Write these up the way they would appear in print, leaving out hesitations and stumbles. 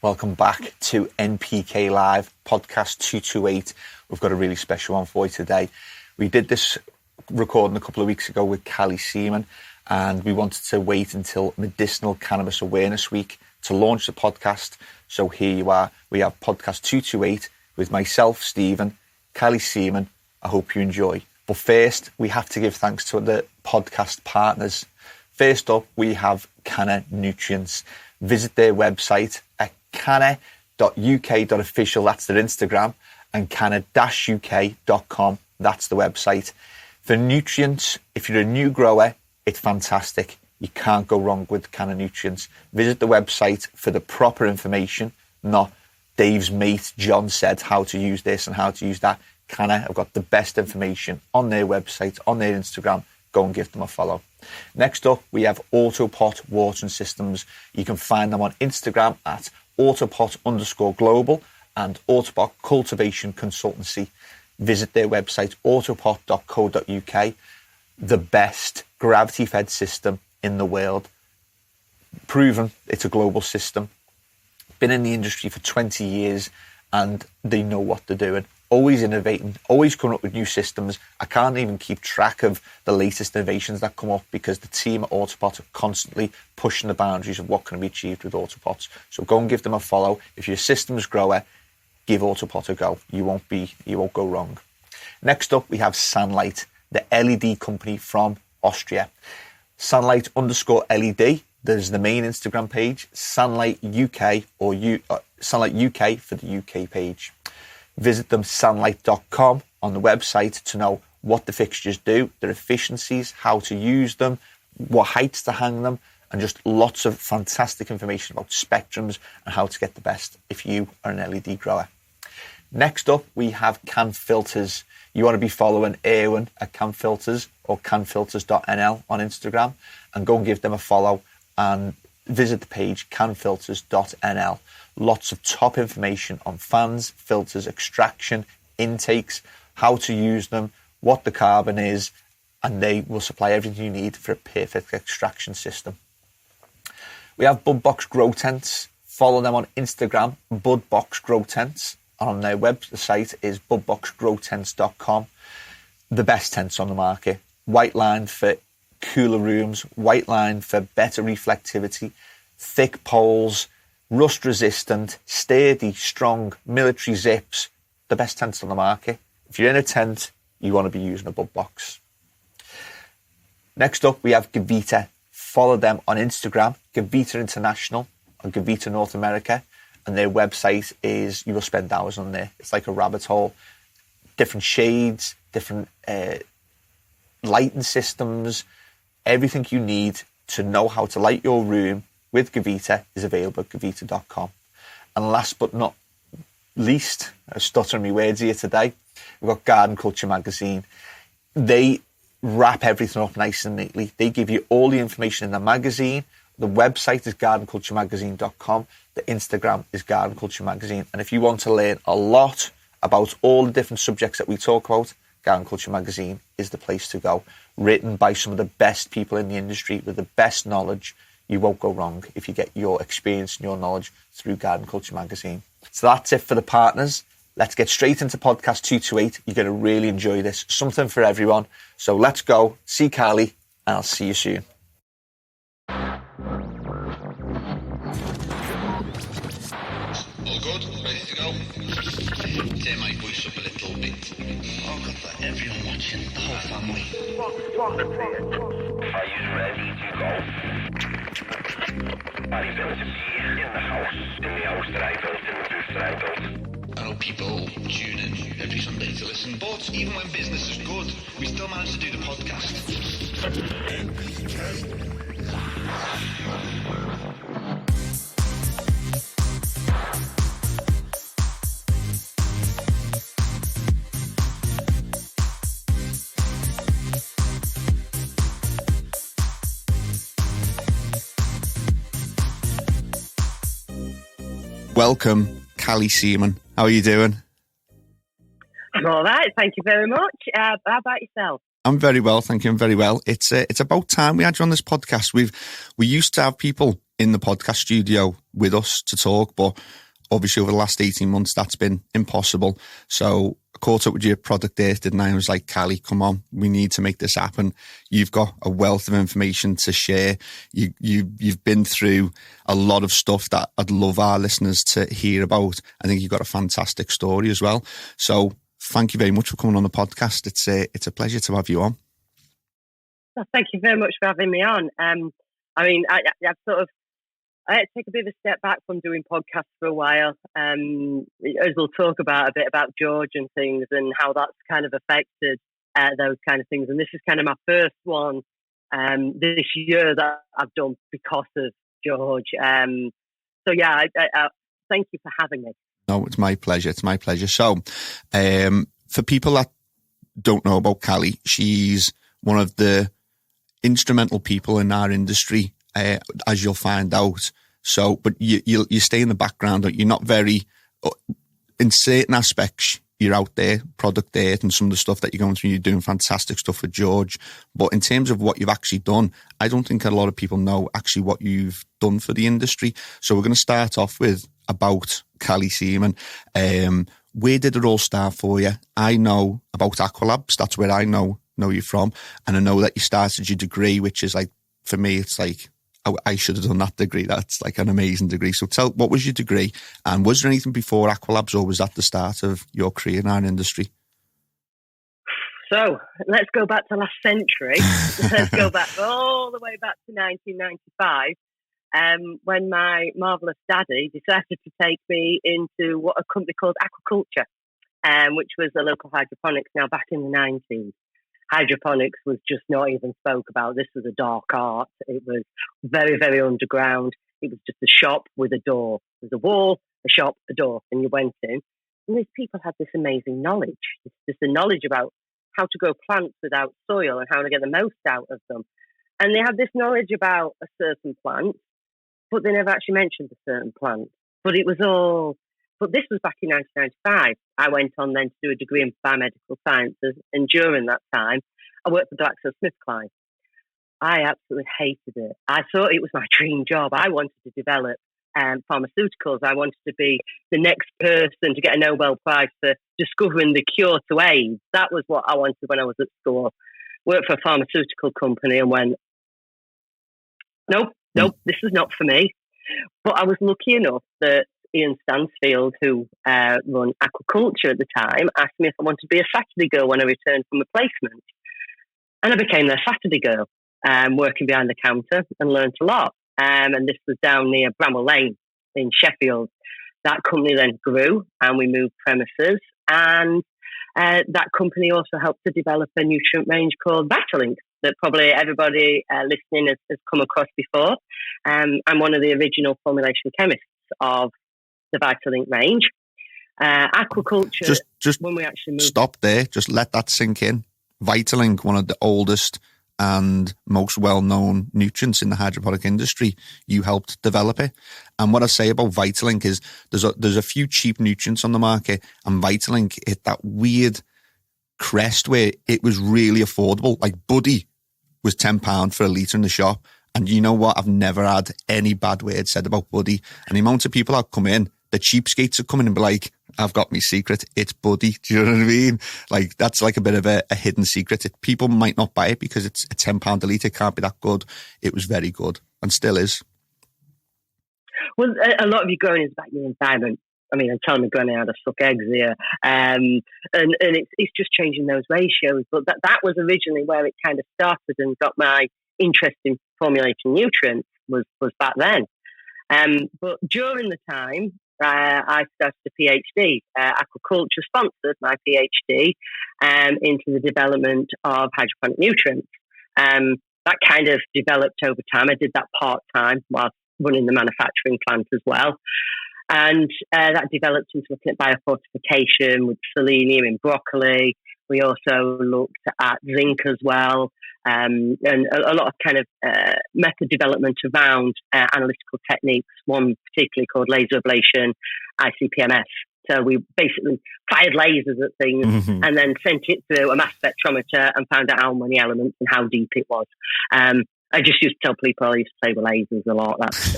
Welcome back to NPK Live, podcast 228. We've got a really special one for you today. We did this recording a couple of weeks ago with Callie Seaman, and we wanted to wait until Medicinal Cannabis Awareness Week to launch the podcast. So here you are. We have podcast 228 with myself, Stephen, Callie Seaman. I hope you enjoy. But first, we have to give thanks to the podcast partners. First up, we have CANNA Nutrients. Visit their website at canna.uk.official, that's their Instagram, and canna-uk.com, that's the website. For nutrients, if you're a new grower, it's fantastic. You can't go wrong with CANNA Nutrients. Visit the website for the proper information, not Dave's mate John said how to use this and how to use that. CANNA have got the best information on their website, on their Instagram. Go and give them a follow. Next up, we have AutoPot watering systems. You can find them on Instagram at AutoPot_global and AutoPot Cultivation Consultancy. Visit their website, autopot.co.uk. The best gravity-fed system in the world. Proven it's a global system. Been in the industry for 20 years and they know what they're doing. Always innovating, always coming up with new systems. I can't even keep track of the latest innovations that come up because the team at AutoPot are constantly pushing the boundaries of what can be achieved with AutoPots. So go and give them a follow. If you're a systems grower, give AutoPot a go. You won't go wrong. Next up, we have SANlight, the LED company from Austria. SANlight_LED. There's the main Instagram page, SANlight UK or SANlight UK for the UK page. Visit them, SANlight.com, on the website to know what the fixtures do, their efficiencies, how to use them, what heights to hang them, and just lots of fantastic information about spectrums and how to get the best if you are an LED grower. Next up, we have Can Filters. You want to be following Erwin at Can Filters or canfilters.nl on Instagram, and go and give them a follow and visit the page canfilters.nl. Lots of top information on fans, filters, extraction, intakes, how to use them, what the carbon is, and they will supply everything you need for a perfect extraction system. We have BudBox Grow Tents. Follow them on Instagram, BudBox Grow Tents, and on their website is budboxgrowtents.com. The best tents on the market. White line for cooler rooms, white line for better reflectivity, thick poles, rust resistant, sturdy, strong, military zips, the best tents on the market. If you're in a tent, you want to be using a BudBox. Next up, we have Gavita. Follow them on Instagram, Gavita International or Gavita North America, and their website is, you will spend hours on there. It's like a rabbit hole. Different shades, different lighting systems, everything you need to know how to light your room with Gavita is available at gavita.com. And last but not least, I'm stuttering my words here today, we've got Garden Culture Magazine. They wrap everything up nice and neatly. They give you all the information in the magazine. The website is gardenculturemagazine.com. The Instagram is Garden Culture Magazine. And if you want to learn a lot about all the different subjects that we talk about, Garden Culture Magazine is the place to go. Written by some of the best people in the industry with the best knowledge. You won't go wrong if you get your experience and your knowledge through Garden Culture Magazine. So that's it for the partners. Let's get straight into podcast 228. You're going to really enjoy this. Something for everyone. So let's go. See Callie, and I'll see you soon. All good? Ready to go? Turn my voice up a little bit. Oh, God, for everyone watching, the whole family. Are you ready to go? I built a piece in the house that I built, in the booth that I built. I know people tune in every Sunday to listen, but even when business is good, we still manage to do the podcast. Welcome, Callie Seaman. How are you doing? I'm all right, thank you very much. How about yourself? I'm very well, thank you. I'm very well. It's about time we had you on this podcast. We used to have people in the podcast studio with us to talk, but obviously over the last 18 months, that's been impossible. So I caught up with your product there, didn't I? I was like, Callie, come on, we need to make this happen. You've got a wealth of information to share. You've been through a lot of stuff that I'd love our listeners to hear about. I think you've got a fantastic story as well. So thank you very much for coming on the podcast. It's a pleasure to have you on. Well, thank you very much for having me on. I had to take a bit of a step back from doing podcasts for a while, as we'll talk about a bit about George and things and how that's kind of affected those kind of things. And this is kind of my first one this year that I've done because of George. So yeah, I thank you for having me. No, it's my pleasure. It's my pleasure. So for people that don't know about Callie, she's one of the instrumental people in our industry, as you'll find out. So, but you stay in the background. You're not very, in certain aspects, you're out there, product there, and some of the stuff that you're going through, you're doing fantastic stuff with George. But in terms of what you've actually done, I don't think a lot of people know actually what you've done for the industry. So we're going to start off with about Callie Seaman. Where did it all start for you? I know about Aqualabs. That's where I know you from. And I know that you started your degree, which is like, for me, it's like, I should have done that degree. That's like an amazing degree. So what was your degree? And was there anything before Aqualabs, or was that the start of your career in our industry? So let's go back to last century. Let's go back all the way back to 1995, when my marvellous daddy decided to take me into what a company called Aquaculture, which was a local hydroponics now back in the 90s. Hydroponics was just not even spoke about. This was a dark art. It was very, very underground. It was just a shop with a door. There was a wall, a shop, a door, and you went in. And these people had this amazing knowledge, this knowledge about how to grow plants without soil and how to get the most out of them. And they had this knowledge about a certain plant, but they never actually mentioned a certain plant. But this was back in 1995. I went on then to do a degree in biomedical sciences, and during that time, I worked for GlaxoSmithKline. I absolutely hated it. I thought it was my dream job. I wanted to develop pharmaceuticals. I wanted to be the next person to get a Nobel Prize for discovering the cure to AIDS. That was what I wanted when I was at school. Worked for a pharmaceutical company and went, nope, this is not for me. But I was lucky enough that Ian Stansfield, who run Aquaculture at the time, asked me if I wanted to be a Saturday girl when I returned from a placement. And I became their Saturday girl, working behind the counter, and learned a lot. And this was down near Bramwell Lane in Sheffield. That company then grew and we moved premises. And that company also helped to develop a nutrient range called Vitalink that probably everybody listening has come across before. I'm one of the original formulation chemists of the Vitalink range. Aquaculture, just when we actually moved... Stop there, just let that sink in. Vitalink, one of the oldest and most well-known nutrients in the hydroponic industry, you helped develop it. And what I say about Vitalink is there's a few cheap nutrients on the market, and Vitalink hit that weird crest where it was really affordable. Like Buddy was £10 for a litre in the shop. And you know what? I've never had any bad word said about Buddy. And the amount of people that come in, the cheapskates are coming and be like, I've got my secret, it's Buddy. Do you know what I mean? Like, that's like a bit of a hidden secret. People might not buy it because it's a £10 a litre. It can't be that good. It was very good and still is. Well, a lot of your growing is about your environment. I mean, I'm telling my granny how to suck eggs here. And it's just changing those ratios. But that was originally where it kind of started and got my interest in formulating nutrients was back then. But during the time, I started a PhD. Aquaculture sponsored my PhD into the development of hydroponic nutrients. That kind of developed over time. I did that part-time while running the manufacturing plant as well. And that developed into looking at biofortification with selenium in broccoli. We also looked at zinc as well, and a lot of kind of method development around analytical techniques, one particularly called laser ablation, ICP-MS. So we basically fired lasers at things and then sent it through a mass spectrometer and found out how many elements and how deep it was. I just used to tell people I used to play with lasers a lot. That's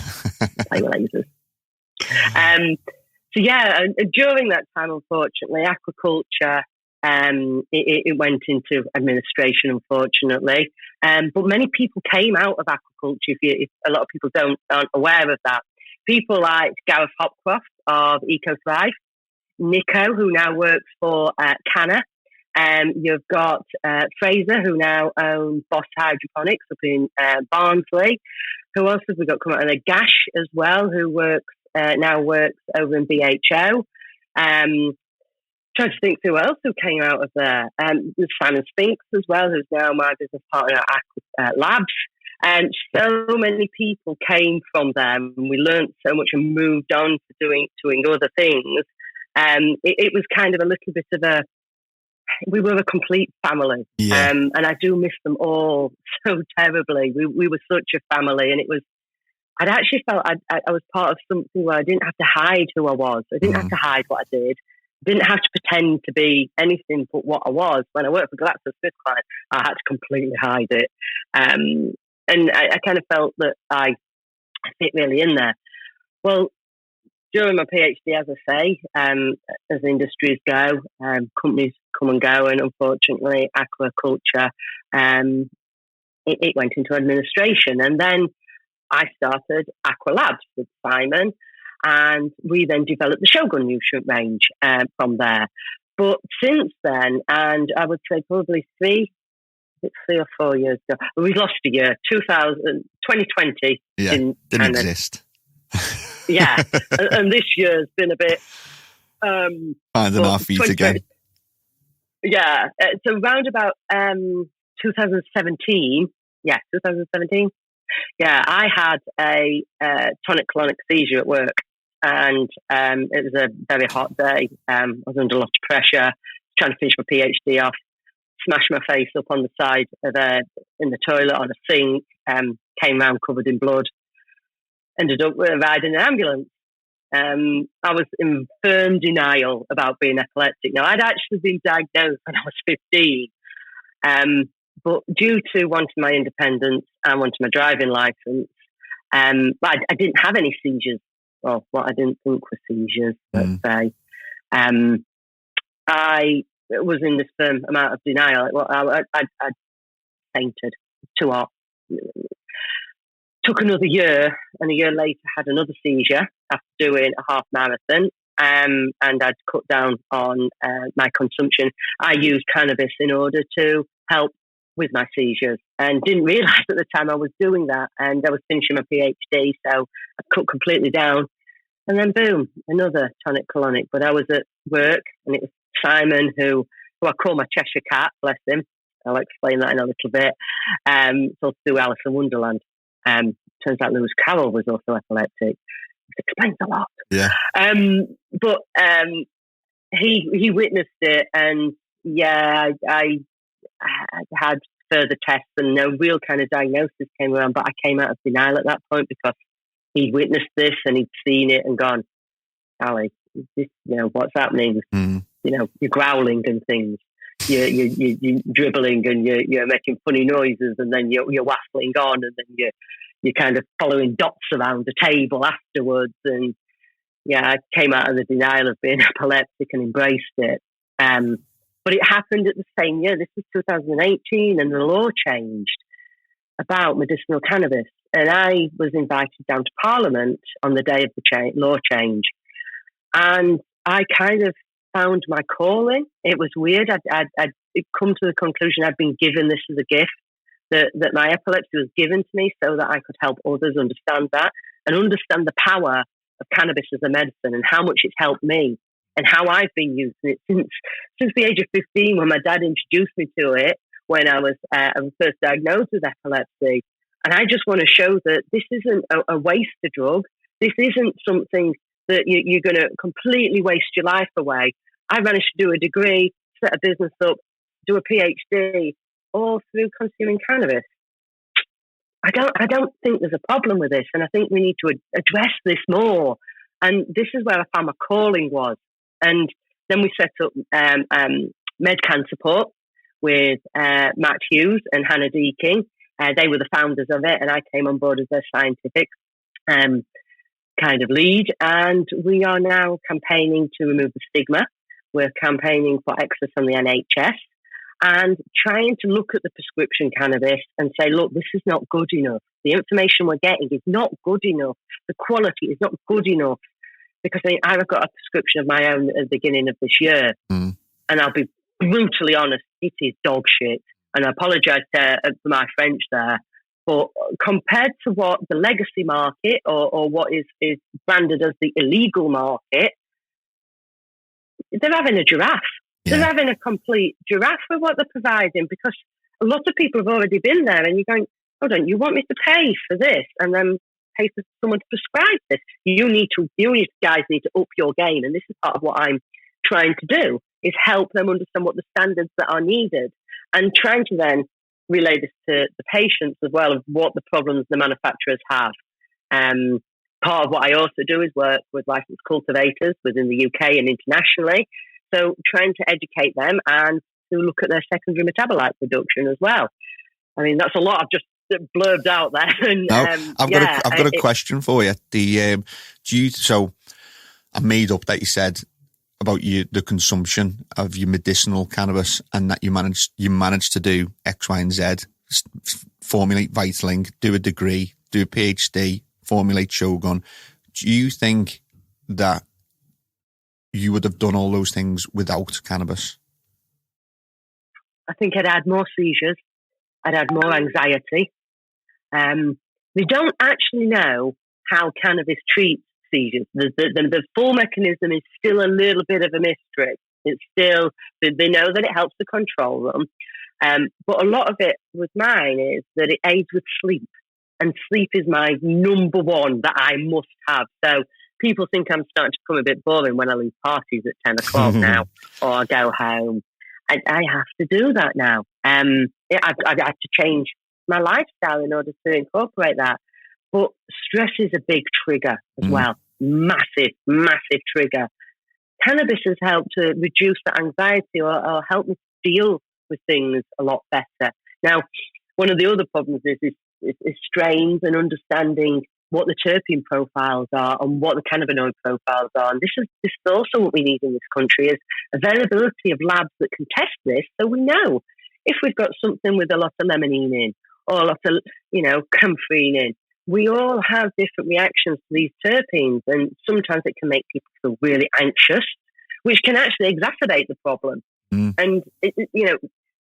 play with lasers. So yeah, during that time, unfortunately, aquaculture, it went into administration, unfortunately. But many people came out of aquaculture. If a lot of people aren't aware of that. People like Gareth Hopcroft of EcoThrive, Nico, who now works for CANNA. You've got Fraser, who now owns Boss Hydroponics up in Barnsley. Who else have we got coming out? Gash as well, who now works over in BHO. Trying to think who else who came out of there. There's Simon Spinks as well, who's now my business partner at Aqualabs. And so many people came from them. We learned so much and moved on to doing other things. It was kind of a little bit of we were a complete family. Yeah. And I do miss them all so terribly. We were such a family, and I'd actually felt I was part of something where I didn't have to hide who I was. I didn't have to hide what I did. Didn't have to pretend to be anything but what I was. When I worked for GlaxoSmithKline, I had to completely hide it. And I kind of felt that I fit really in there. Well, during my PhD, as I say, as industries go, companies come and go, and unfortunately, aquaculture, it went into administration. And then I started Aqualabs with Simon, and we then developed the Shogun nutrient range from there. But since then, and I would say probably 3 or 4 years ago, we've lost a year, 2020. Yeah, didn't exist. Yeah, and this year's been a bit... finding our feet again. Yeah, so round about 2017, I had a tonic-clonic seizure at work, and it was a very hot day. I was under a lot of pressure, trying to finish my PhD off, smashed my face up on the side of in the toilet on a sink, came round covered in blood, ended up riding an ambulance. I was in firm denial about being epileptic. Now, I'd actually been diagnosed when I was 15, but due to wanting my independence and wanting my driving license, I didn't have any seizures, or what I didn't think were seizures, let's say. I was in this firm amount of denial. Well, I'd fainted, too hot. Took another year, and a year later had another seizure after doing a half marathon, and I'd cut down on my consumption. I used cannabis in order to help with my seizures, and didn't realise at the time I was doing that, and I was finishing my PhD, so I cut completely down, and then boom, another tonic-colonic. But I was at work, and it was Simon, who I call my Cheshire Cat, bless him. I'll explain that in a little bit. So through Alice in Wonderland. Turns out Lewis Carroll was also epileptic. It explains a lot. Yeah. But he witnessed it, and yeah, I had further tests, and no real kind of diagnosis came around. But I came out of denial at that point because he'd witnessed this and he'd seen it and gone, Callie, what's happening? You're growling and things. You're dribbling and you're making funny noises, and then you're waffling on, and then you're kind of following dots around the table afterwards. And yeah, I came out of the denial of being epileptic and embraced it. But it happened at the same year. This was 2018, and the law changed about medicinal cannabis. And I was invited down to Parliament on the day of the law change. And I kind of found my calling. It was weird. I'd come to the conclusion I'd been given this as a gift, that my epilepsy was given to me so that I could help others understand that and understand the power of cannabis as a medicine and how much it's helped me and how I've been using it since the age of 15, when my dad introduced me to it when I was first diagnosed with epilepsy. And I just want to show that this isn't a waste of drug. This isn't something that you're going to completely waste your life away. I managed to do a degree, set a business up, do a PhD, all through consuming cannabis. I don't think there's a problem with this, and I think we need to address this more. And this is where I found my calling was. And then we set up MedCan support with Matt Hughes and Hannah Deaking. They were the founders of it, and I came on board as their scientific kind of lead. And we are now campaigning to remove the stigma. We're campaigning for access on the NHS and trying to look at the prescription cannabis and say, look, this is not good enough. The information we're getting is not good enough. The quality is not good enough. Because I've got a prescription of my own at the beginning of this year. And I'll be brutally honest, it is dog shit. And I apologise for my French there. But compared to what the legacy market or what is branded as the illegal market, they're having a giraffe. Yeah. They're having a complete giraffe with what they're providing, because a lot of people have already been there, and you're going, hold on, you want me to pay for this and then pay for someone to prescribe this? You guys need to up your game, and this is part of what I'm trying to do, is help them understand what the standards that are needed, and trying to then relay this to the patients as well, of what the problems the manufacturers have. Part of what I also do is work with licensed cultivators within the UK and internationally. So trying to educate them and to look at their secondary metabolite production as well. I mean, that's a lot I've just blurbed out there. And, I've got a question for you. So I made up that you said about the consumption of your medicinal cannabis, and that you managed to do X, Y, and Z, formulate Vitaling, do a degree, do a PhD, formulate Shogun. Do you think that you would have done all those things without cannabis? I think I'd had more seizures. I'd had more anxiety. We don't actually know how cannabis treats seizures. The full mechanism is still a little bit of a mystery. It's still, they know that it helps to control them. But a lot of it with mine is that it aids with sleep. And sleep is my number one that I must have. So people think I'm starting to become a bit boring when I leave parties at 10 o'clock now, or I go home. I have to do that now. I've had to change my lifestyle in order to incorporate that. But stress is a big trigger as well. Massive, massive trigger. Cannabis has helped to reduce the anxiety or help me deal with things a lot better. Now, one of the other problems is strains and understanding what the terpene profiles are and what the cannabinoid profiles are. And this is also what we need in this country, is availability of labs that can test this, so we know if we've got something with a lot of limonene in or a lot of, camphorine in. We all have different reactions to these terpenes, and sometimes it can make people feel really anxious, which can actually exacerbate the problem. And,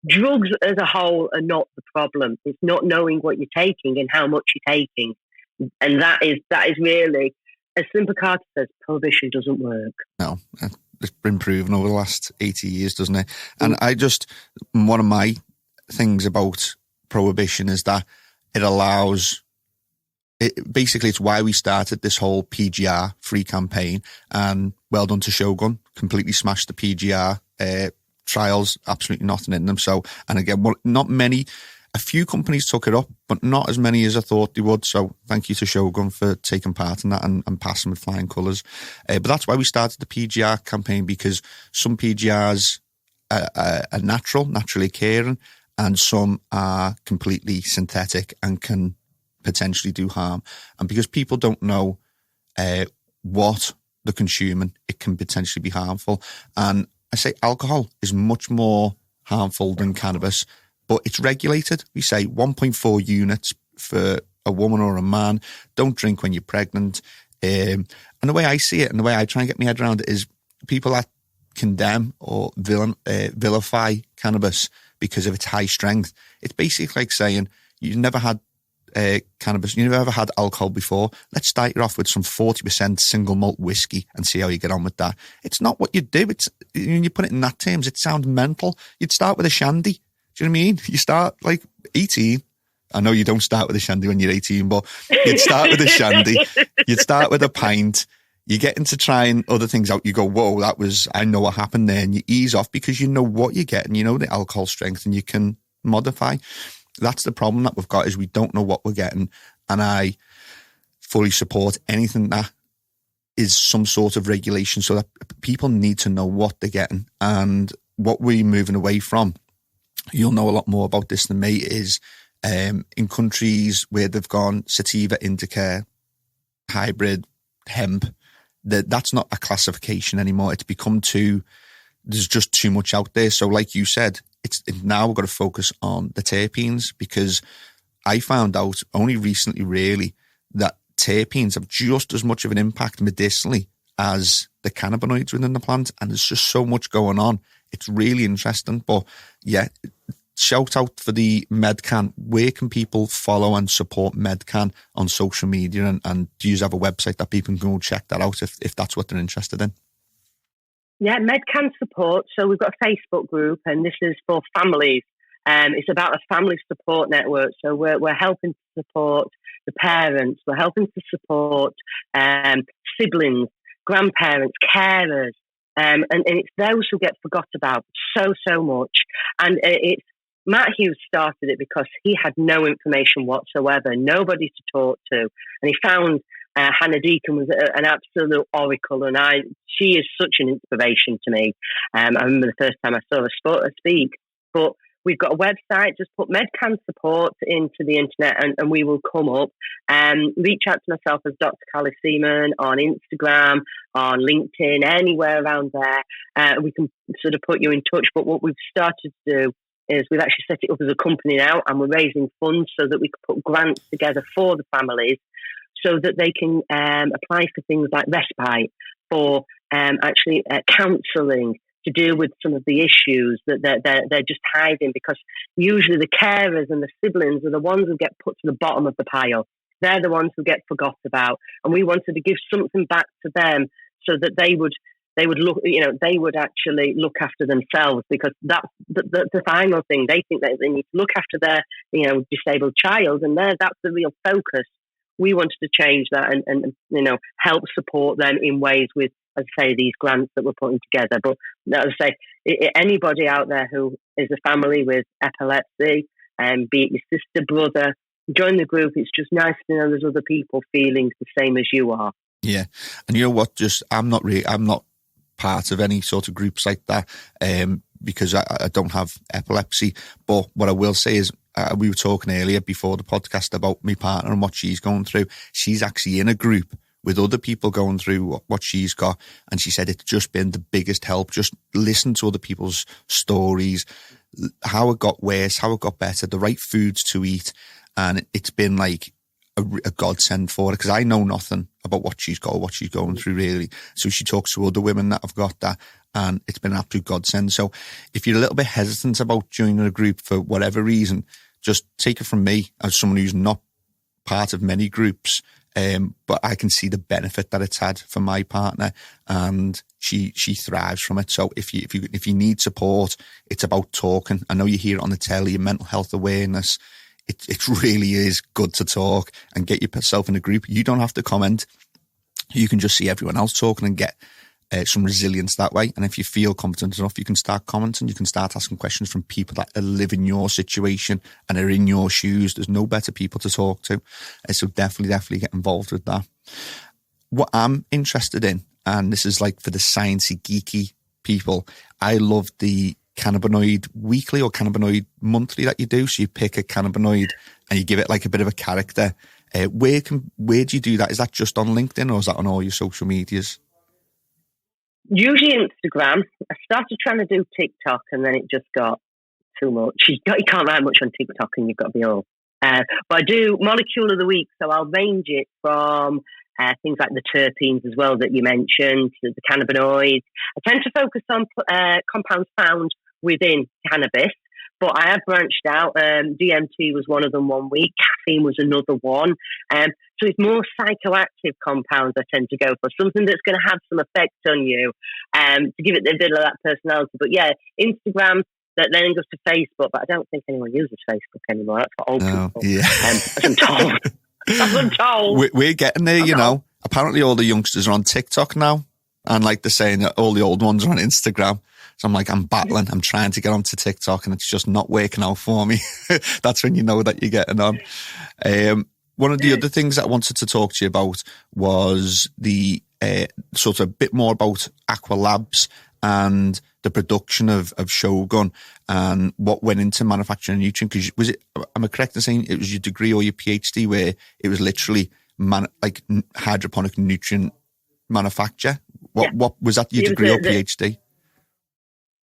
drugs as a whole are not the problem. It's not knowing what you're taking and how much you're taking. And that is really, as Simple Carter says, prohibition doesn't work. No, it's been proven over the last 80 years, doesn't it? And one of my things about prohibition is that it allows, basically it's why we started this whole PGR free campaign, and well done to Shogun, completely smashed the PGR trials, absolutely nothing in them. So, and again, a few companies took it up, but not as many as I thought they would. So thank you to Shogun for taking part in that and passing with flying colours. But that's why we started the PGR campaign, because some PGRs are naturally occurring, and some are completely synthetic and can potentially do harm. And because people don't know what they're consuming, it can potentially be harmful. And I say alcohol is much more harmful than cannabis, but it's regulated. We say 1.4 units for a woman or a man. Don't drink when you're pregnant. And the way I see it, and the way I try and get my head around it, is people that condemn or vilify cannabis because of its high strength. It's basically like saying you've never had cannabis, you've never had alcohol before. Let's start you off with some 40% single malt whiskey and see how you get on with that. It's not what you do. It's, when you put it in that terms, it sounds mental. You'd start with a shandy. Do you know what I mean? You start like 18. I know you don't start with a shandy when you're 18, but you'd start with a shandy. You'd start with a pint. You get into trying other things out. You go, whoa, I know what happened there. And you ease off because you know what you're getting. You know the alcohol strength, and you can modify. That's the problem that we've got, is we don't know what we're getting. And I fully support anything that is some sort of regulation, so that people need to know what they're getting. And what we're moving away from, you'll know a lot more about this than me, is In countries where they've gone sativa, indica, hybrid, hemp, that's not a classification anymore. It's become there's just too much out there. So like you said, it's now we've got to focus on the terpenes, because I found out only recently really that terpenes have just as much of an impact medicinally as the cannabinoids within the plant, and there's just so much going on. It's really interesting. But yeah, shout out for the MedCan. Where can people follow and support MedCan on social media, and do you have a website that people can go check that out if that's what they're interested in? Yeah, MedCan support. So we've got a Facebook group, and this is for families. It's about a family support network. So we're helping to support the parents. We're helping to support siblings, grandparents, carers. And it's those who get forgot about so much. And it's Matt Hughes started it because he had no information whatsoever, nobody to talk to. And he found Hannah Deacon was an absolute oracle, and she is such an inspiration to me. I remember the first time I saw her speak. But we've got a website, just put MedCan support into the internet and we will come up. Reach out to myself as Dr. Callie Seaman on Instagram, on LinkedIn, anywhere around there. We can sort of put you in touch. But what we've started to do is we've actually set it up as a company now, and we're raising funds so that we can put grants together for the families so that they can apply for things like respite, for actually counselling, to deal with some of the issues that they're just hiding, because usually the carers and the siblings are the ones who get put to the bottom of the pile. They're the ones who get forgot about, and we wanted to give something back to them so that they would look, they would actually look after themselves, because that's the final thing. They think that they need to look after their disabled child, and that's the real focus. We wanted to change that and help support them in ways with, as I say, these grants that we're putting together. But as I say, anybody out there who is a family with epilepsy, be it your sister, brother, join the group. It's just nice to know there's other people feeling the same as you are. Yeah, and you know what? I'm not part of any sort of groups like that because I don't have epilepsy. But what I will say is, we were talking earlier before the podcast about my partner and what she's going through. She's actually in a group with other people going through what she's got. And she said it's just been the biggest help. Just listen to other people's stories, how it got worse, how it got better, the right foods to eat. And it's been like a godsend for her, because I know nothing about what she's got or what she's going through really. So she talks to other women that have got that, and it's been an absolute godsend. So if you're a little bit hesitant about joining a group for whatever reason, just take it from me as someone who's not part of many groups, but I can see the benefit that it's had for my partner, and she thrives from it. So if you need support, it's about talking. I know you hear it on the telly, mental health awareness. It really is good to talk and get yourself in a group. You don't have to comment. You can just see everyone else talking and get some resilience that way. And if you feel confident enough, you can start commenting. You can start asking questions from people that live in your situation and are in your shoes. There's no better people to talk to. So definitely get involved with that. What I'm interested in, and this is like for the sciencey, geeky people, I love the cannabinoid weekly or cannabinoid monthly that you do. So you pick a cannabinoid and you give it like a bit of a character. Where do you do that? Is that just on LinkedIn, or is that on all your social medias? Usually Instagram. I started trying to do TikTok, and then it just got too much. You can't write much on TikTok, and you've got to be all. But I do molecule of the week, so I'll range it from things like the terpenes as well that you mentioned, the cannabinoids. I tend to focus on compounds found within cannabis, but I have branched out. DMT was one of them one week. Caffeine was another one. So it's more psychoactive compounds I tend to go for, something that's going to have some effect on you, to give it a bit of that personality. But yeah, Instagram, that then goes to Facebook, but I don't think anyone uses Facebook anymore. That's for old people. Yeah. As I'm told. As I'm told. We're getting there, you know. Apparently all the youngsters are on TikTok now, and like they're saying that all the old ones are on Instagram. So I'm like, I'm battling. I'm trying to get onto TikTok, and it's just not working out for me. That's when you know that you're getting on. One of the other things that I wanted to talk to you about was the sort of bit more about Aqualabs and the production of Shogun and what went into manufacturing a nutrient? Because was it? Am I correct in saying it was your degree or your PhD where it was literally hydroponic nutrient manufacture? What was that? Your degree or PhD?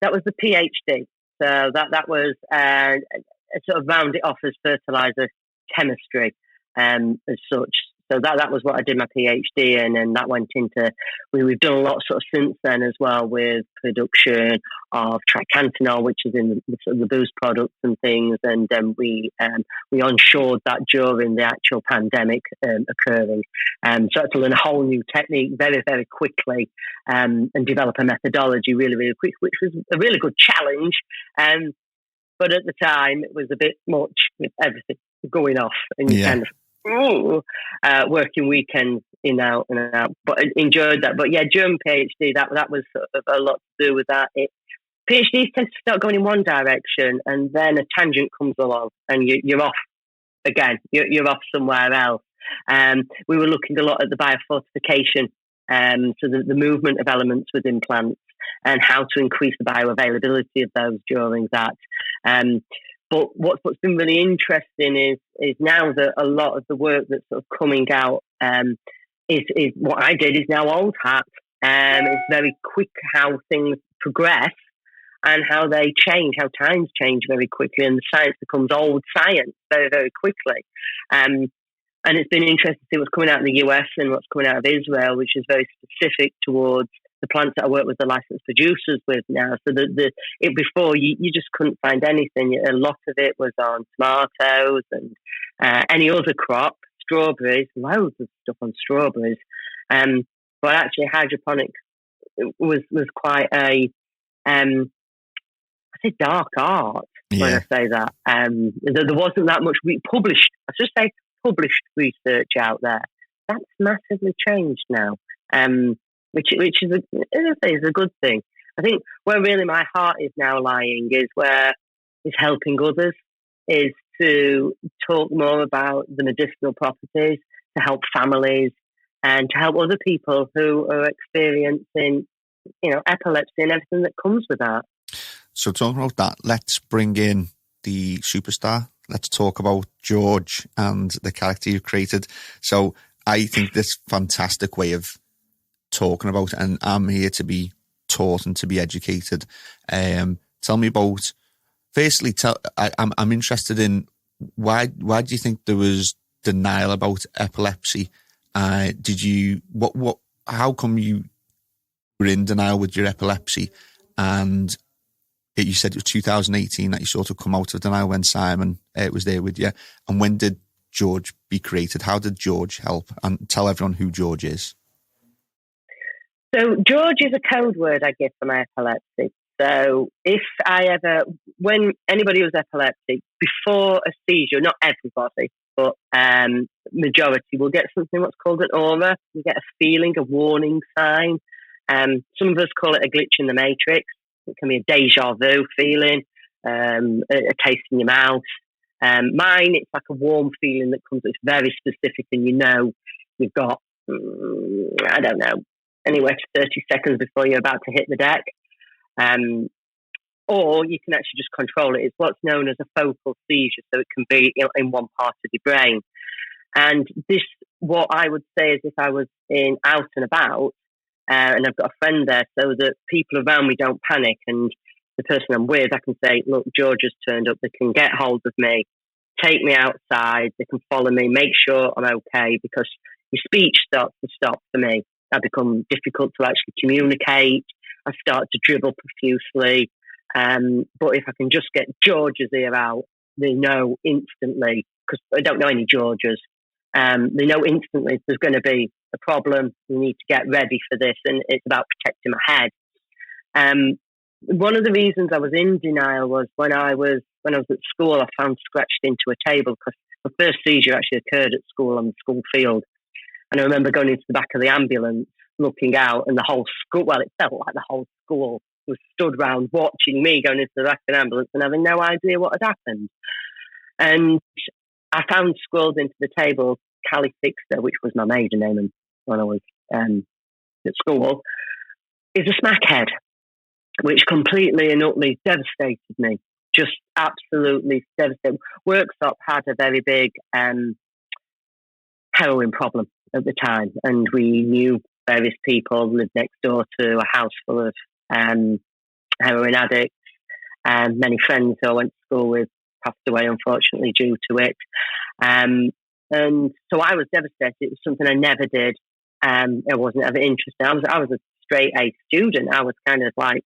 That was the PhD. So that was sort of round it off as fertilizer chemistry as such. So that was what I did my PhD in, and that went into, we've done a lot sort of since then as well with production of tricantanol, which is in the boost products and things, and we onshored that during the actual pandemic occurring. So I had to learn a whole new technique very, very quickly and develop a methodology really, really quick, which was a really good challenge. But at the time, it was a bit much with everything going off, and you kind of working weekends in out and out, but I enjoyed that. But yeah, during PhD, that was sort of a lot to do with that. PhDs tend to start going in one direction, and then a tangent comes along, and you're off again. You're off somewhere else. We were looking a lot at the biofortification, so the movement of elements within plants, and how to increase the bioavailability of those during that. But what's been really interesting is now that a lot of the work that's sort of coming out is what I did is now old hat. It's very quick how things progress and how they change, how times change very quickly, and the science becomes old science very, very quickly. And it's been interesting to see what's coming out of the US and what's coming out of Israel, which is very specific towards the plants that I work with the licensed producers with now. So before you just couldn't find anything. A lot of it was on tomatoes and any other crop, strawberries, loads of stuff on strawberries. But actually, hydroponics was quite a I say dark art when I say that. There wasn't that much published. I should say published research out there. That's massively changed now. Which is a good thing. I think where really my heart is now lying is helping others, is to talk more about the medicinal properties, to help families, and to help other people who are experiencing, epilepsy and everything that comes with that. So talking about that, let's bring in the superstar. Let's talk about George and the character you've created. So I think this fantastic way of talking about it, and I'm here to be taught and to be educated. Tell me about, firstly, I'm interested in why do you think there was denial about epilepsy? How come you were in denial with your epilepsy? And you said it was 2018 that you sort of come out of denial when Simon was there with you. And when did George be created? How did George help? And tell everyone who George is. So George is a code word I give for my epilepsy. So when anybody who's epileptic, before a seizure, not everybody, but majority will get something what's called an aura. You get a feeling, a warning sign. Some of us call it a glitch in the matrix. It can be a deja vu feeling, a taste in your mouth. Mine, it's like a warm feeling that comes, it's very specific, and you've got, I don't know, anywhere to 30 seconds before you're about to hit the deck. Or you can actually just control it. It's what's known as a focal seizure, so it can be in one part of your brain. And this, what I would say is if I was out and about, and I've got a friend there, so that people around me don't panic, and the person I'm with, I can say, look, George has turned up, they can get hold of me, take me outside, they can follow me, make sure I'm okay, because your speech starts to stop for me. I become difficult to actually communicate. I start to dribble profusely. But if I can just get George's ear out, they know instantly, because I don't know any Georges. They know instantly there's going to be a problem. We need to get ready for this, and it's about protecting my head. One of the reasons I was in denial was when I was at school, I found scratched into a table, because the first seizure actually occurred at school on the school field. And I remember going into the back of the ambulance, looking out, and the whole school, well, it felt like the whole school was stood round watching me going into the back of the ambulance and having no idea what had happened. And I found scrawled into the table, Callie Seaman, which was my maiden name when I was at school, is a smackhead. which completely and utterly devastated me. Just absolutely devastated. Worksop had a very big heroin problem at the time, and we knew various people lived next door to a house full of heroin addicts, and many friends who I went to school with passed away, unfortunately, due to it. And so I was devastated. It was something I never did. I wasn't ever interested. I was a straight A student. I was kind of like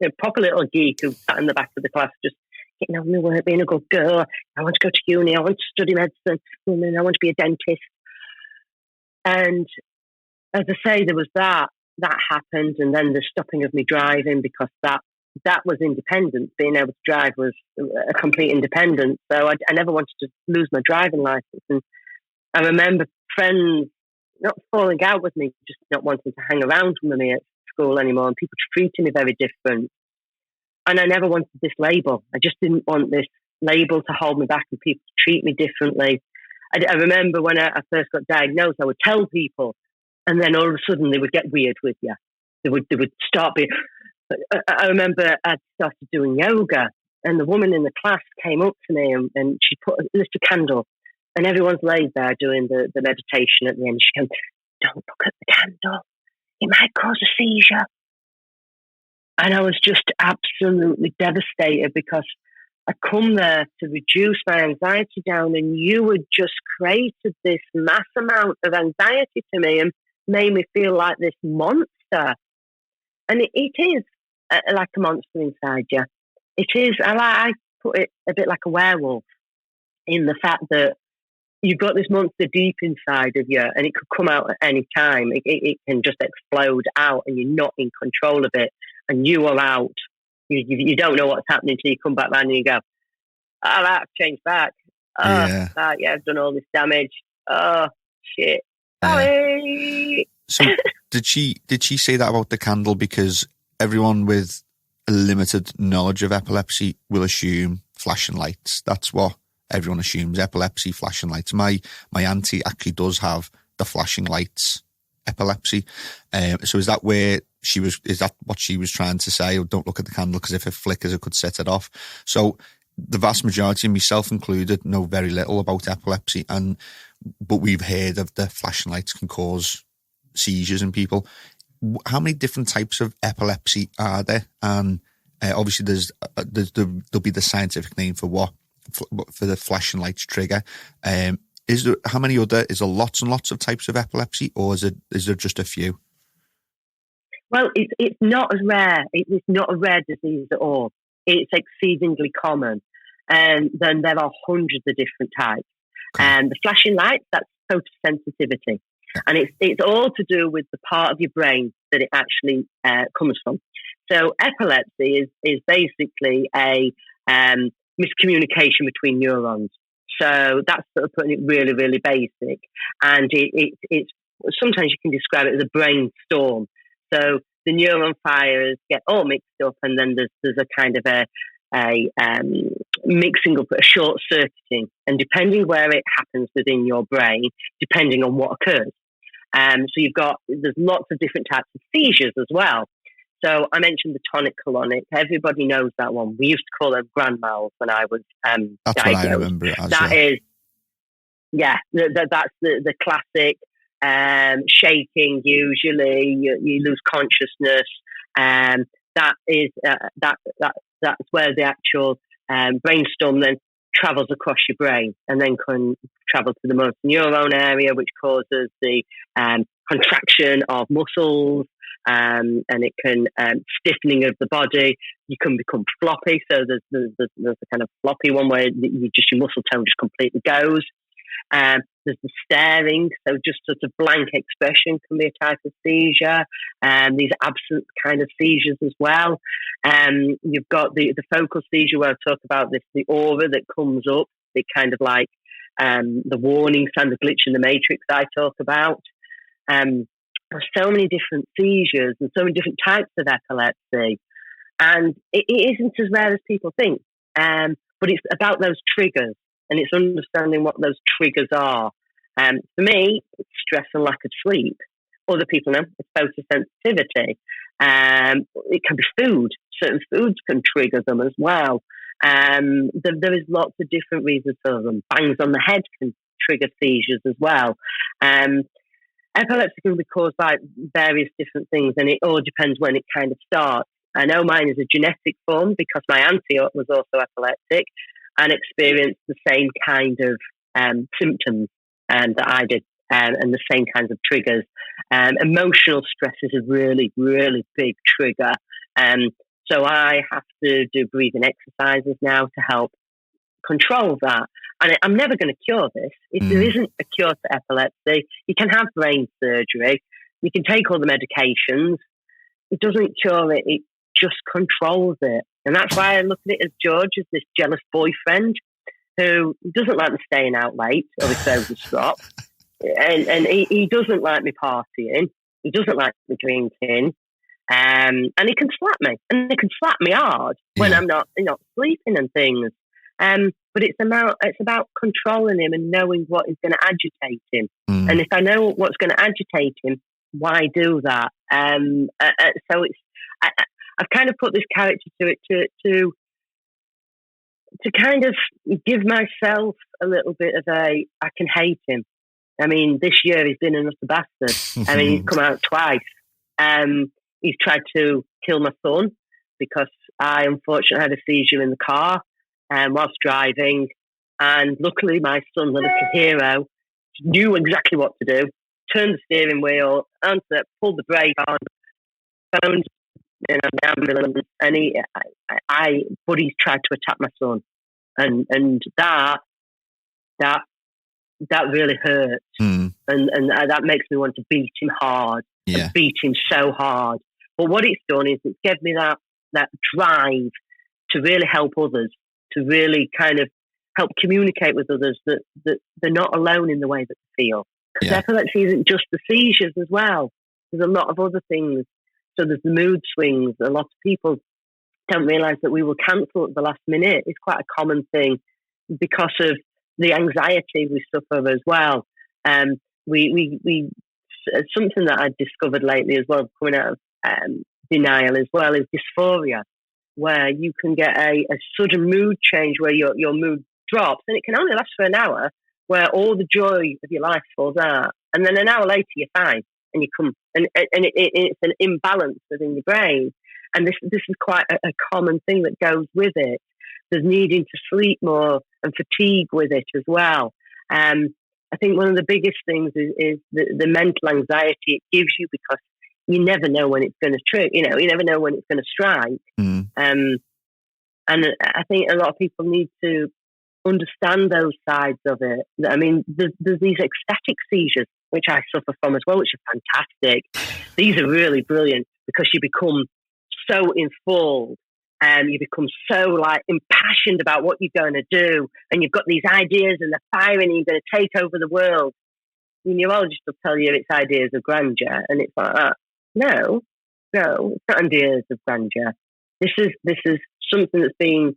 a proper little geek who sat in the back of the class just getting on my work, being a good girl. I want to go to uni. I want to study medicine. I want to be a dentist. And as I say, there was that happened, and then the stopping of me driving, because that was independence. Being able to drive was a complete independence. So I never wanted to lose my driving license. And I remember friends not falling out with me, just not wanting to hang around with me at school anymore, and people treating me very different. And I never wanted this label. I just didn't want this label to hold me back and people to treat me differently. I remember when I first got diagnosed, I would tell people, and then all of a sudden they would get weird with you. They would start being... I remember I'd started doing yoga, and the woman in the class came up to me and she put a little candle, and everyone's laid there doing the meditation at the end. She goes, "Don't look at the candle. It might cause a seizure." And I was just absolutely devastated, because I come there to reduce my anxiety down, and you had just created this mass amount of anxiety to me and made me feel like this monster. And it is like a monster inside you. It is. I put it a bit like a werewolf, in the fact that you've got this monster deep inside of you, and it could come out at any time. It can just explode out, and you're not in control of it, and you are out. You don't know what's happening until you come back round and you go, "Oh, I've changed back. Oh, yeah, I've done all this damage. Oh, shit. Sorry." So did she say that about the candle? Because everyone with a limited knowledge of epilepsy will assume flashing lights. That's what everyone assumes: epilepsy, flashing lights. My auntie actually does have the flashing lights epilepsy. So is that what she was trying to say? Or don't look at the candle, because if it flickers, it could set it off. So the vast majority, myself included, know very little about epilepsy, but we've heard of the flashing lights can cause seizures in people. How many different types of epilepsy are there? And obviously there'll be the scientific name for the flashing lights trigger. Is there lots and lots of types of epilepsy, or is there just a few? Well, it's not as rare. It's not a rare disease at all. It's exceedingly common. And then there are hundreds of different types. And the flashing lights, that's photosensitivity. And it's all to do with the part of your brain that it actually comes from. So epilepsy is basically a miscommunication between neurons. So that's sort of putting it really, really basic. And it's sometimes you can describe it as a brainstorm. So the neuron fires get all mixed up, and then there's a kind of a mixing up, a short circuiting, and depending where it happens within your brain, depending on what occurs. So there's lots of different types of seizures as well. So I mentioned the tonic-clonic. Everybody knows that one. We used to call them grand mal when I was diagnosed. What I remember it as. That's the classic shaking. Usually, you lose consciousness. That's where the actual brainstorm then travels across your brain, and then can travel to the motor neuron area, which causes the contraction of muscles, and it can stiffening of the body. You can become floppy. So there's a kind of floppy one where your muscle tone just completely goes. There's the staring, so just sort of blank expression can be a type of seizure. These absent kind of seizures as well. You've got the focal seizure where I talk about the aura that comes up, the kind of like the warning sign, the glitch in the matrix I talk about. There's so many different seizures and so many different types of epilepsy, and it isn't as rare as people think. But it's about those triggers, and it's understanding what those triggers are. For me, it's stress and lack of sleep. Other people know it's photosensitivity. It can be food. Certain foods can trigger them as well. There is lots of different reasons for them. Bangs on the head can trigger seizures as well. Epilepsy can be caused by various different things, and it all depends when it kind of starts. I know mine is a genetic form because my auntie was also epileptic and experienced the same kind of symptoms that I did, and the same kinds of triggers. Emotional stress is a really, really big trigger. So I have to do breathing exercises now to help control that. And I'm never going to cure this. If there isn't a cure for epilepsy, you can have brain surgery. You can take all the medications. It doesn't cure it. It just controls it. And that's why I look at it as George as this jealous boyfriend who doesn't like me staying out late or his phone would stop. And he doesn't like me partying. He doesn't like me drinking. And he can slap me. And he can slap me hard when I'm not sleeping and things. But it's about controlling him and knowing what is going to agitate him. And if I know what's going to agitate him, why do that? So I've kind of put this character to it to kind of give myself a little bit of I can hate him. I mean, this year he's been an utter bastard. I mean, he's come out twice. He's tried to kill my son because I unfortunately had a seizure in the car whilst driving. And luckily my son, the little hero, knew exactly what to do, turned the steering wheel, pulled the brake on, phoned the ambulance, and he's tried to attack my son. And that really hurts. And that makes me want to beat him hard. And beat him so hard. But what it's done is it's given me that drive to really help others, to really kind of help communicate with others that they're not alone in the way that they feel. Because epilepsy isn't just the seizures as well. There's a lot of other things. So there's the mood swings. A lot of people don't realise that we will cancel at the last minute. It's quite a common thing because of the anxiety we suffer as well. We something that I discovered lately as well, coming out of denial as well, is dysphoria, where you can get a sudden mood change where your mood drops, and it can only last for an hour, where all the joy of your life falls out, and then an hour later you're fine, and you come and it's an imbalance within your brain, and this is quite a common thing that goes with it. There's needing to sleep more and fatigue with it as well. I think one of the biggest things is the mental anxiety it gives you, because you never know when it's going to trigger. You never know when it's going to strike. And I think a lot of people need to understand those sides of it. I mean, there's these ecstatic seizures, which I suffer from as well, which are fantastic. These are really brilliant because you become so enthralled. You become so impassioned about what you're going to do, and you've got these ideas and the fire, and you're going to take over the world. The neurologist will tell you it's ideas of grandeur, and it's like that. No, it's not ideas of grandeur. This is something that's being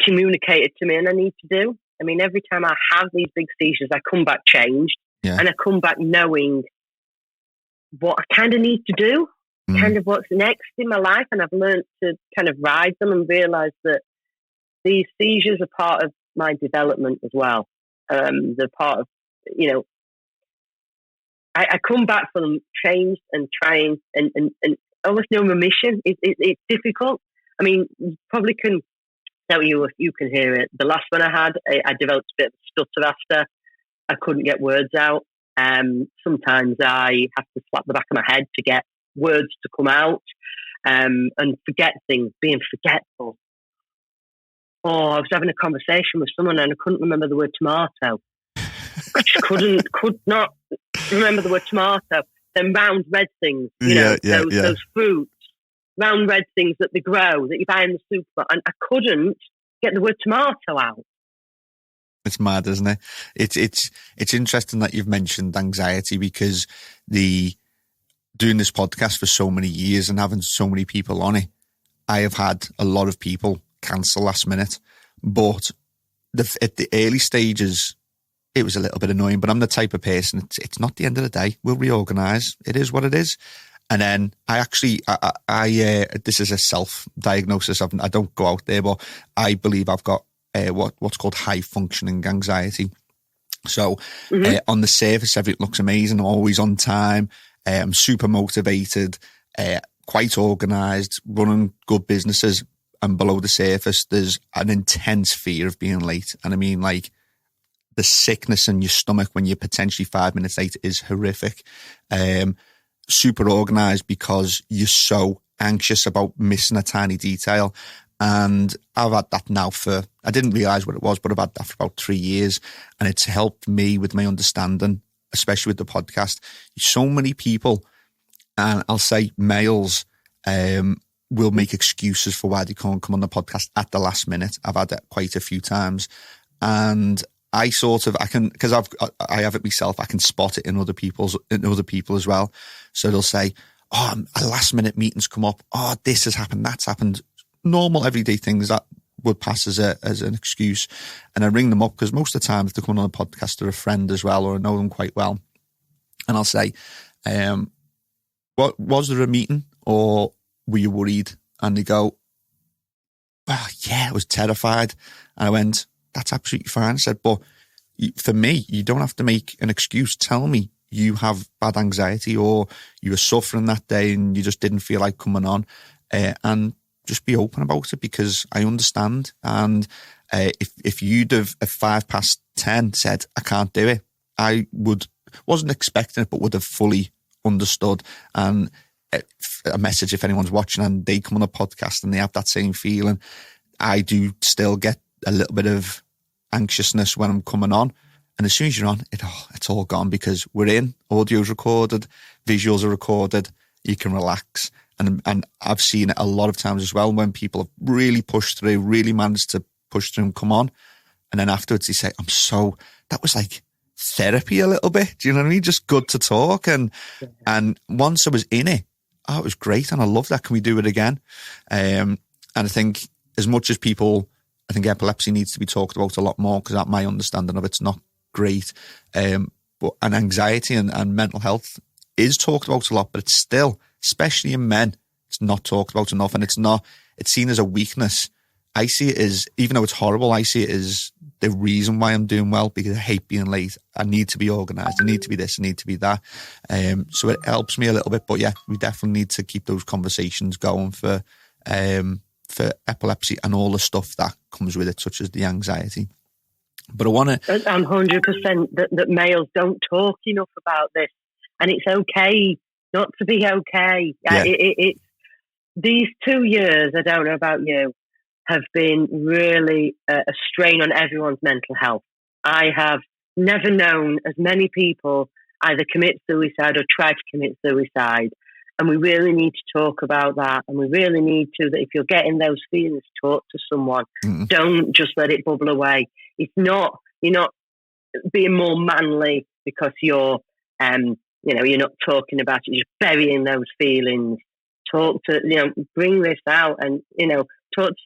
communicated to me, and I need to do. I mean, every time I have these big seizures, I come back changed, and I come back knowing what I kind of need to do. Kind of what's next in my life, and I've learned to kind of ride them and realise that these seizures are part of my development as well. They're part of, I come back from them changed and trying and almost no remission. It's difficult. I mean, you probably can tell you if you can hear it. The last one I had, I developed a bit of stutter after. I couldn't get words out. Sometimes I have to slap the back of my head to get words to come out, and forget things, being forgetful. I was having a conversation with someone and I couldn't remember the word tomato. I just could not remember the word tomato. Then round red things, those fruits, round red things that they grow, that you buy in the super, and I couldn't get the word tomato out. It's mad, isn't it? It's interesting that you've mentioned anxiety, because doing this podcast for so many years and having so many people on it, I have had a lot of people cancel last minute. But at the early stages, it was a little bit annoying. But I'm the type of person, it's not the end of the day. We'll reorganise. It is what it is. And then this is a self-diagnosis. I don't go out there, but I believe I've got what's called high functioning anxiety. So on the surface, everything looks amazing. I'm always on time. I'm super motivated, quite organised, running good businesses. And below the surface, there's an intense fear of being late. And I mean, like, the sickness in your stomach when you're potentially 5 minutes late is horrific. Super organised because you're so anxious about missing a tiny detail. And I've had that now I didn't realise what it was, but I've had that for about 3 years. And it's helped me with my understanding, especially with the podcast. So many people, and I'll say males, will make excuses for why they can't come on the podcast at the last minute. I've had it quite a few times. And I because I have it myself, I can spot it in other people as well. So they'll say, a last minute meeting's come up. Oh, this has happened, that's happened. Normal everyday things that would pass as an excuse. And I ring them up because most of the time if they're coming on a podcast, they're a friend as well, or I know them quite well. And I'll say, what was there a meeting or were you worried? And they go, well, yeah, I was terrified. And I went, that's absolutely fine. I said, but for me, you don't have to make an excuse. Tell me you have bad anxiety or you were suffering that day and you just didn't feel like coming on, and just be open about it because I understand. And if you'd have at 10:05 said, I can't do it, I wasn't expecting it, but would have fully understood. And a message, if anyone's watching and they come on a podcast and they have that same feeling, I do still get a little bit of anxiousness when I'm coming on. And as soon as you're on, it's all gone because we're in, audio's recorded, visuals are recorded, you can relax. And I've seen it a lot of times as well when people have really pushed through, really managed to push through and come on. And then afterwards they say, that was like therapy a little bit. Do you know what I mean? Just good to talk. And once I was in it, it was great. And I love that. Can we do it again? And I think as much as I think epilepsy needs to be talked about a lot more because that my understanding of it's not great. But anxiety and mental health is talked about a lot, but it's still, especially in men, it's not talked about enough. And it's seen as a weakness. I see it as, even though it's horrible, I see it as the reason why I'm doing well because I hate being late. I need to be organised. I need to be this. I need to be that. So it helps me a little bit. But yeah, we definitely need to keep those conversations going for epilepsy and all the stuff that comes with it, such as the anxiety. But I want to... I'm 100% that males don't talk enough about this. And it's okay not to be okay. Yeah. It's these 2 years, I don't know about you, have been really a strain on everyone's mental health. I have never known as many people either commit suicide or try to commit suicide. And we really need to talk about that. And we really need to, that if you're getting those feelings, talk to someone. Mm-hmm. Don't just let it bubble away. You're not being more manly because you're not talking about it. You're just burying those feelings. Talk to, bring this out and,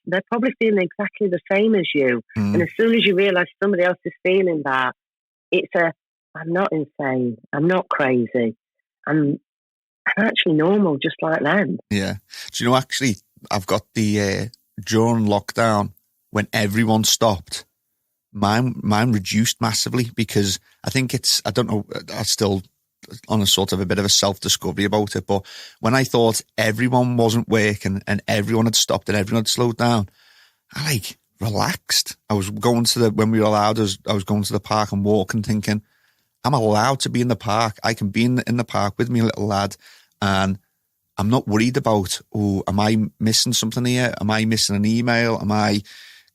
they're probably feeling exactly the same as you. Mm. And as soon as you realise somebody else is feeling that, I'm not insane. I'm not crazy. I'm actually normal, just like them. Yeah. Do you know, actually, I've got the, during lockdown, when everyone stopped, mine reduced massively because I think I don't know, I still on a sort of a bit of a self-discovery about it, but when I thought everyone wasn't working and everyone had stopped and everyone had slowed down, I relaxed. I was going when we were allowed, I was going to the park and walking thinking, I'm allowed to be in the park. I can be in the park with my little lad and I'm not worried about, am I missing something here? Am I missing an email? Am I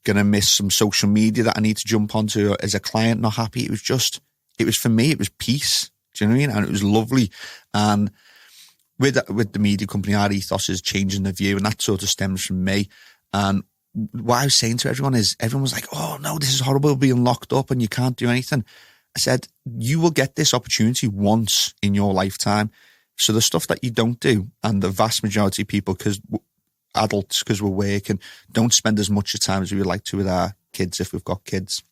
going to miss some social media that I need to jump onto? As a client not happy? It was for me, it was peace. Do you know what I mean? And it was lovely. And with the media company, our ethos is changing the view, and that sort of stems from me. And what I was saying to everyone is, everyone was like, oh no, this is horrible being locked up and you can't do anything. I said, you will get this opportunity once in your lifetime. So the stuff that you don't do, and the vast majority of people, adults, because we're working, don't spend as much time as we would like to with our kids if we've got kids.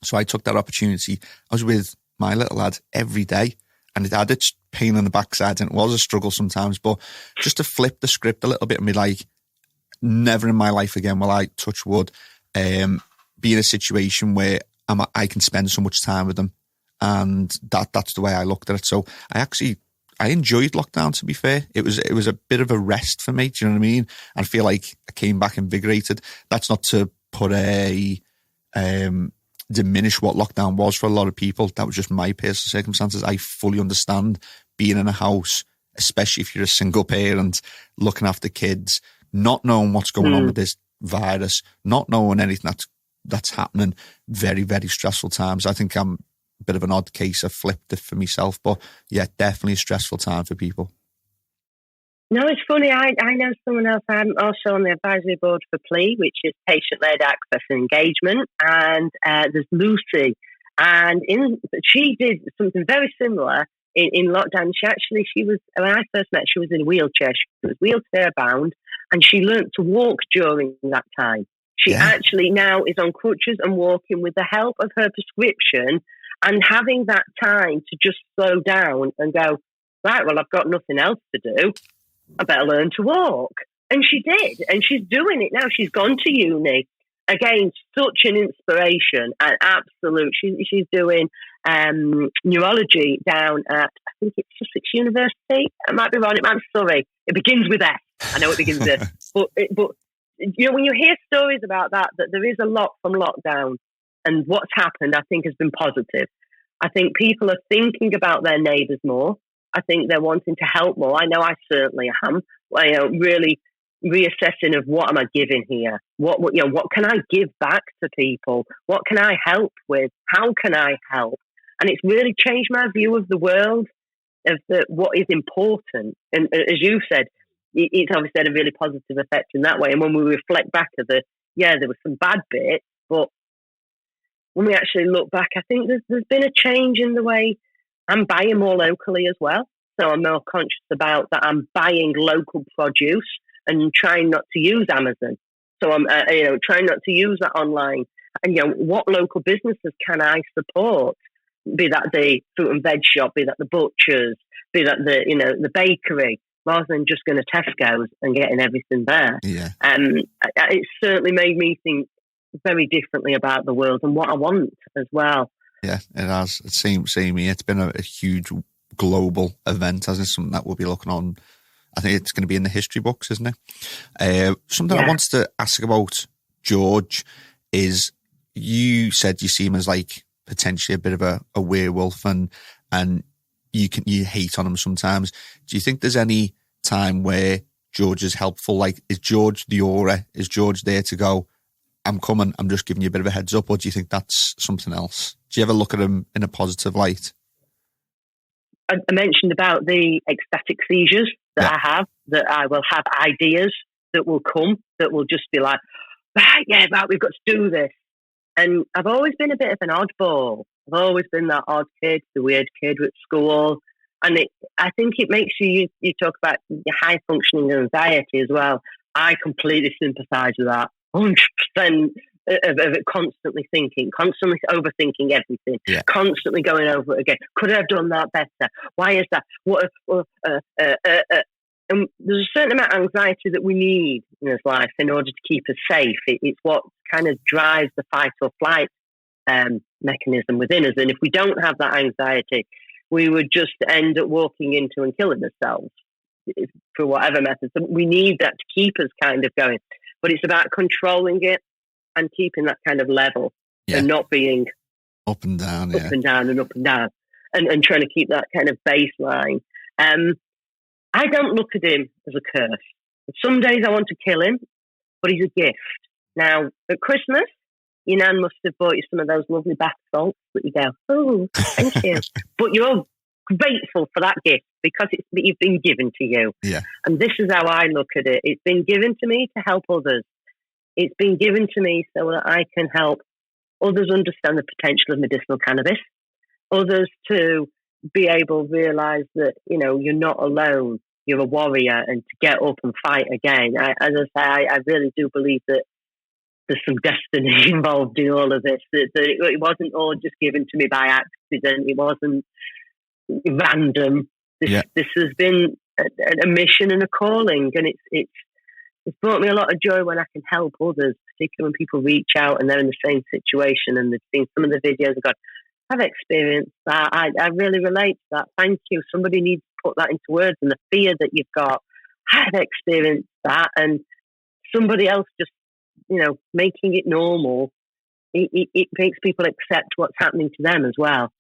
So I took that opportunity. I was with my little lad every day, and it had its pain in the backside, and it was a struggle sometimes. But just to flip the script a little bit and be like, never in my life again will I, touch wood, be in a situation where I can spend so much time with them, and that's the way I looked at it. So I enjoyed lockdown, to be fair. It was a bit of a rest for me, do you know what I mean? I feel like I came back invigorated. That's not to put diminish what lockdown was for a lot of people. That was just my personal circumstances. I fully understand being in a house, especially if you're a single parent, looking after kids, not knowing what's going on with this virus, not knowing anything that's happening. Very, very stressful times. I think I'm a bit of an odd case. I flipped it for myself, but yeah, definitely a stressful time for people. No, it's funny. I know someone else. I'm also on the advisory board for PLE, which is patient-led access and engagement. And there's Lucy, and she did something very similar in lockdown. She was, when I first met, she was in a wheelchair. She was wheelchair bound, and she learnt to walk during that time. She actually now is on crutches and walking with the help of her prescription, and having that time to just slow down and go, right, well, I've got nothing else to do. I better learn to walk. And she did. And she's doing it now. She's gone to uni. Again, such an inspiration. An absolute. She's doing neurology down at, I think it's Sussex University. I might be wrong. It might be Surrey. It begins with S. I know it begins with S. But you know, when you hear stories about that there is a lot from lockdown, and what's happened, I think, has been positive. I think people are thinking about their neighbours more. I think they're wanting to help more. I know I certainly am. Really reassessing of what am I giving here? What can I give back to people? What can I help with? How can I help? And it's really changed my view of the world, of what is important. And as you said, it's obviously had a really positive effect in that way. And when we reflect back at there were some bad bits, but when we actually look back, I think there's been a change in the way I'm buying more locally as well. So I'm more conscious about that. I'm buying local produce and trying not to use Amazon. So I'm trying not to use that online. And what local businesses can I support? Be that the fruit and veg shop, be that the butchers, be that the bakery, rather than just going to Tesco's and getting everything there. Yeah. It certainly made me think very differently about the world and what I want as well. Yeah, it has. Same here. It's been a huge global event, hasn't it? Something that we'll be looking on. I think it's going to be in the history books, isn't it? Something I wanted to ask about George is, you said you see him as like potentially a bit of a werewolf, and you hate on him sometimes. Do you think there's any time where George is helpful? Like, is George the aura? Is George there to go, I'm coming, I'm just giving you a bit of a heads up? Or do you think that's something else? Do you ever look at him in a positive light? I mentioned about the ecstatic seizures that I have, that I will have ideas that will come, that will just be like, right, we've got to do this. And I've always been a bit of an oddball. I've always been that odd kid, the weird kid at school. And I think it makes you talk about your high functioning anxiety as well. I completely sympathise with that. 100% of it, constantly thinking, constantly overthinking everything, constantly going over it again. Could I have done that better? Why is that? And there's a certain amount of anxiety that we need in this life in order to keep us safe. It's what kind of drives the fight or flight mechanism within us. And if we don't have that anxiety, we would just end up walking into and killing ourselves for whatever method. So we need that to keep us kind of going. But it's about controlling it and keeping that kind of level and not being up and down, up and down and up and down, and trying to keep that kind of baseline. I don't look at him as a curse. Some days I want to kill him, but he's a gift. Now, at Christmas, your nan must have bought you some of those lovely bath salts that you go, oh, thank you. But you're grateful for that gift because you've been given to you. Yeah. And this is how I look at it. It's been given to me to help others. It's been given to me so that I can help others understand the potential of medicinal cannabis, others to be able to realise that, you're not alone, you're a warrior, and to get up and fight again. I really do believe that there's some destiny involved in all of this, that it wasn't all just given to me by accident. It wasn't random. This has been a mission and a calling, and it's brought me a lot of joy when I can help others, particularly when people reach out and they're in the same situation and they've seen some of the videos and gone, I've experienced that. I really relate to that. Thank you. Somebody needs to put that into words, and the fear that you've got, I've experienced that, and somebody else just, making it normal, it makes people accept what's happening to them as well.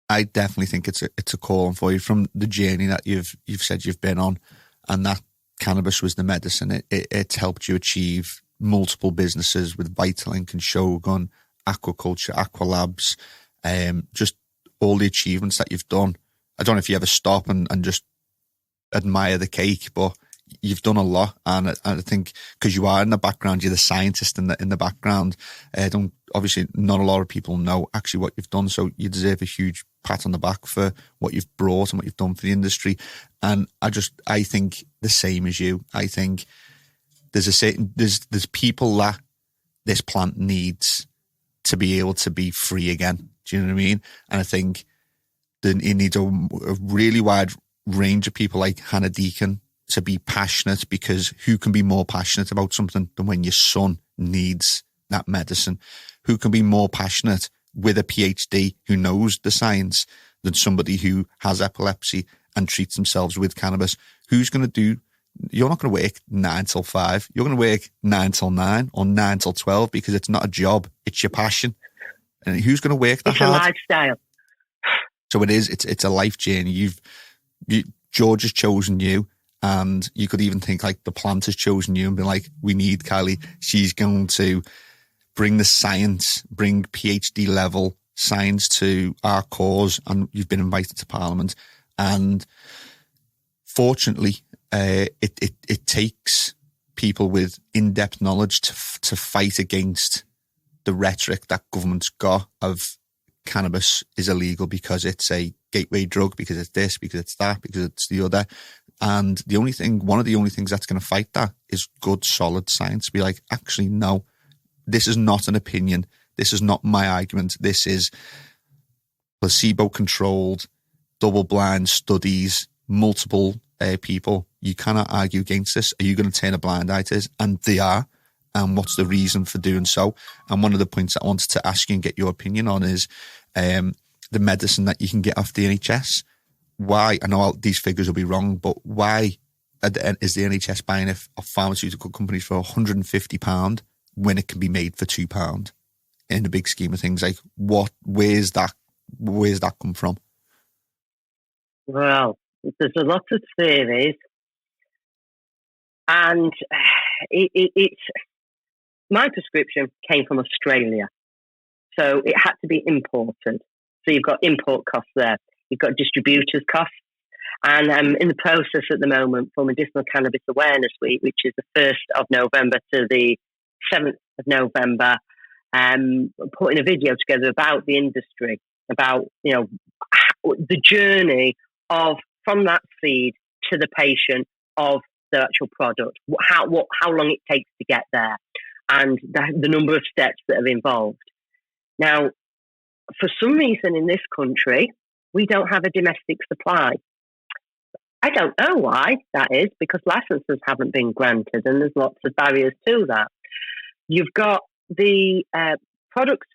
I definitely think it's a calling for you from the journey that you've said you've been on, and that cannabis was the medicine. It's helped you achieve multiple businesses with Vitalink and Shogun, Aquaculture, Aqualabs, just all the achievements that you've done. I don't know if you ever stop and just admire the cake, but you've done a lot, and I think because you are in the background, you're the scientist in the background. Obviously not a lot of people know actually what you've done, so you deserve a huge pat on the back for what you've brought and what you've done for the industry. And I think the same as you. I think there's people that this plant needs to be able to be free again. Do you know what I mean? And I think that it needs a really wide range of people like Hannah Deacon to be passionate, because who can be more passionate about something than when your son needs that medicine? Who can be more passionate with a PhD who knows the science than somebody who has epilepsy and treats themselves with cannabis? Who's going to do? You're not going to work 9 till 5. You're going to work 9 till 9 or 9 till 12 because it's not a job. It's your passion. And who's going to work that hard? It's a lifestyle. So it is. It's a life journey. George has chosen you. And you could even think like the plant has chosen you and be like, we need Callie. She's going to bring the science, bring PhD level science to our cause. And you've been invited to Parliament. And fortunately, it takes people with in-depth knowledge to fight against the rhetoric that government's got of cannabis is illegal because it's a gateway drug, because it's this, because it's that, because it's the other. And one of the only things that's going to fight that is good, solid science. Be like, actually, no, this is not an opinion. This is not my argument. This is placebo-controlled, double-blind studies, multiple people. You cannot argue against this. Are you going to turn a blind eye to this? And they are. And what's the reason for doing so? And one of the points I wanted to ask you and get your opinion on is the medicine that you can get off the NHS. Why? I know these figures will be wrong, but why is the NHS buying off pharmaceutical companies for £150 when it can be made for £2 in the big scheme of things? Like, where's that come from? Well, there's a lot of theories, and it's my prescription came from Australia, so it had to be imported. So you've got import costs there. You've got distributors' costs. And I'm in the process at the moment for Medicinal Cannabis Awareness Week, which is the 1st of November to the 7th of November, putting a video together about the industry, about the journey from that seed to the patient of the actual product, how long it takes to get there, and the number of steps that are involved. Now, for some reason in this country, we don't have a domestic supply. I don't know why that is, because licenses haven't been granted and there's lots of barriers to that. You've got the products,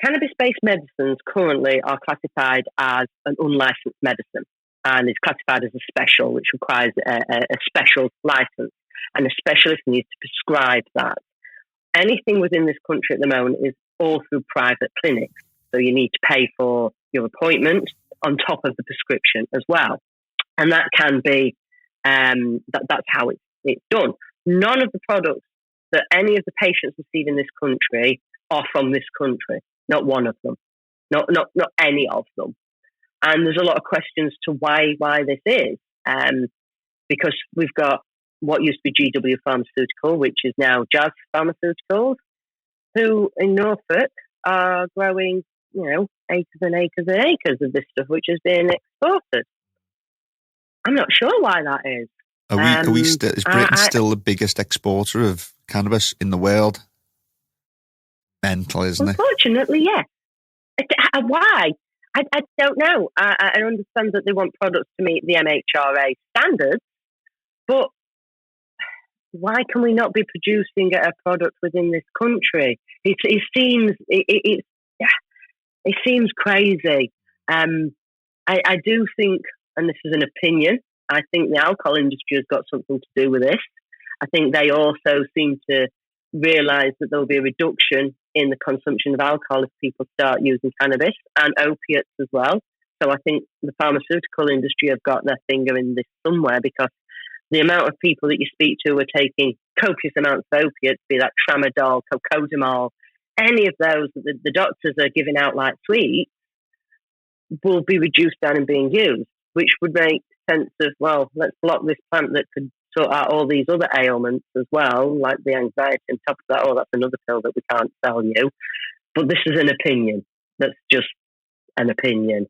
cannabis-based medicines currently are classified as an unlicensed medicine and is classified as a special, which requires a special license, and a specialist needs to prescribe that. Anything within this country at the moment is all through private clinics. So you need to pay for your appointment on top of the prescription as well. And that can be, that's how it's done. None of the products that any of the patients receive in this country are from this country. Not one of them. Not any of them. And there's a lot of questions to why this is. Because we've got what used to be GW Pharmaceutical, which is now Jazz Pharmaceuticals, who in Norfolk are growing, acres and acres and acres of this stuff, which is being exported. I'm not sure why that is. Is Britain still the biggest exporter of cannabis in the world? Mental, isn't it? Unfortunately, yeah. Why? I don't know. I understand that they want products to meet the MHRA standards, but why can we not be producing a product within this country? It seems crazy. I do think, and this is an opinion, I think the alcohol industry has got something to do with this. I think they also seem to realise that there will be a reduction in the consumption of alcohol if people start using cannabis and opiates as well. So I think the pharmaceutical industry have got their finger in this somewhere, because the amount of people that you speak to are taking copious amounts of opiates, be that tramadol, cocodamol, any of those that the doctors are giving out like sweets, will be reduced down and being used, which would make sense of, well, let's block this plant that could sort out all these other ailments as well, like the anxiety on top of that. Oh, that's another pill that we can't sell you. But this is an opinion. That's just an opinion.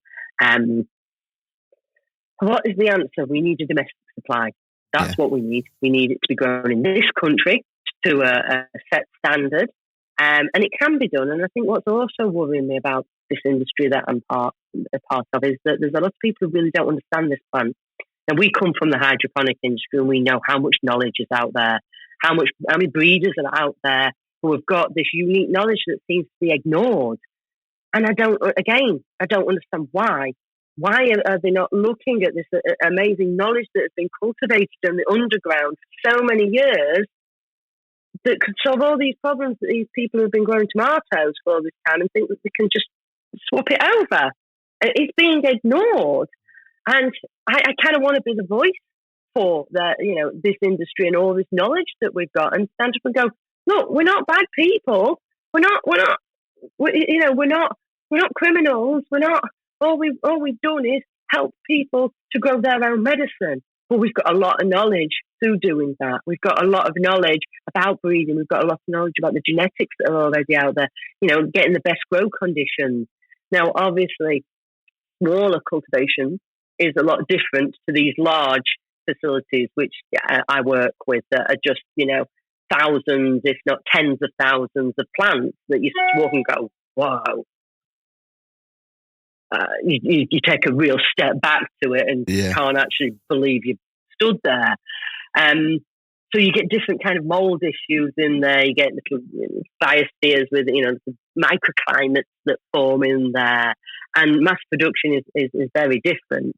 What is the answer? We need a domestic supply. That's what we need. We need it to be grown in this country to a set standard. And it can be done. And I think what's also worrying me about this industry that I'm a part of is that there's a lot of people who really don't understand this plant. And we come from the hydroponic industry, and we know how much knowledge is out there, how many breeders are out there who have got this unique knowledge that seems to be ignored. And I don't understand why. Why are they not looking at this amazing knowledge that has been cultivated in the underground for so many years that could solve all these problems that these people who have been growing tomatoes for all this time, and think that they can just swap it over? It's being ignored. And I kind of want to be the voice for this industry and all this knowledge that we've got, and stand up and go, look, we're not bad people. We're not criminals. We're not. All we've done is help people to grow their own medicine. But we've got a lot of knowledge through doing that. We've got a lot of knowledge about breeding. We've got a lot of knowledge about the genetics that are already out there. Getting the best grow conditions. Now, obviously, smaller cultivation is a lot different to these large facilities, which I work with, that are just, thousands, if not tens of thousands of plants that you walk and go, wow. You take a real step back to it and can't actually believe you've stood there. So you get different kind of mold issues in there. You get little biospheres with, microclimates that form in there. And mass production is very different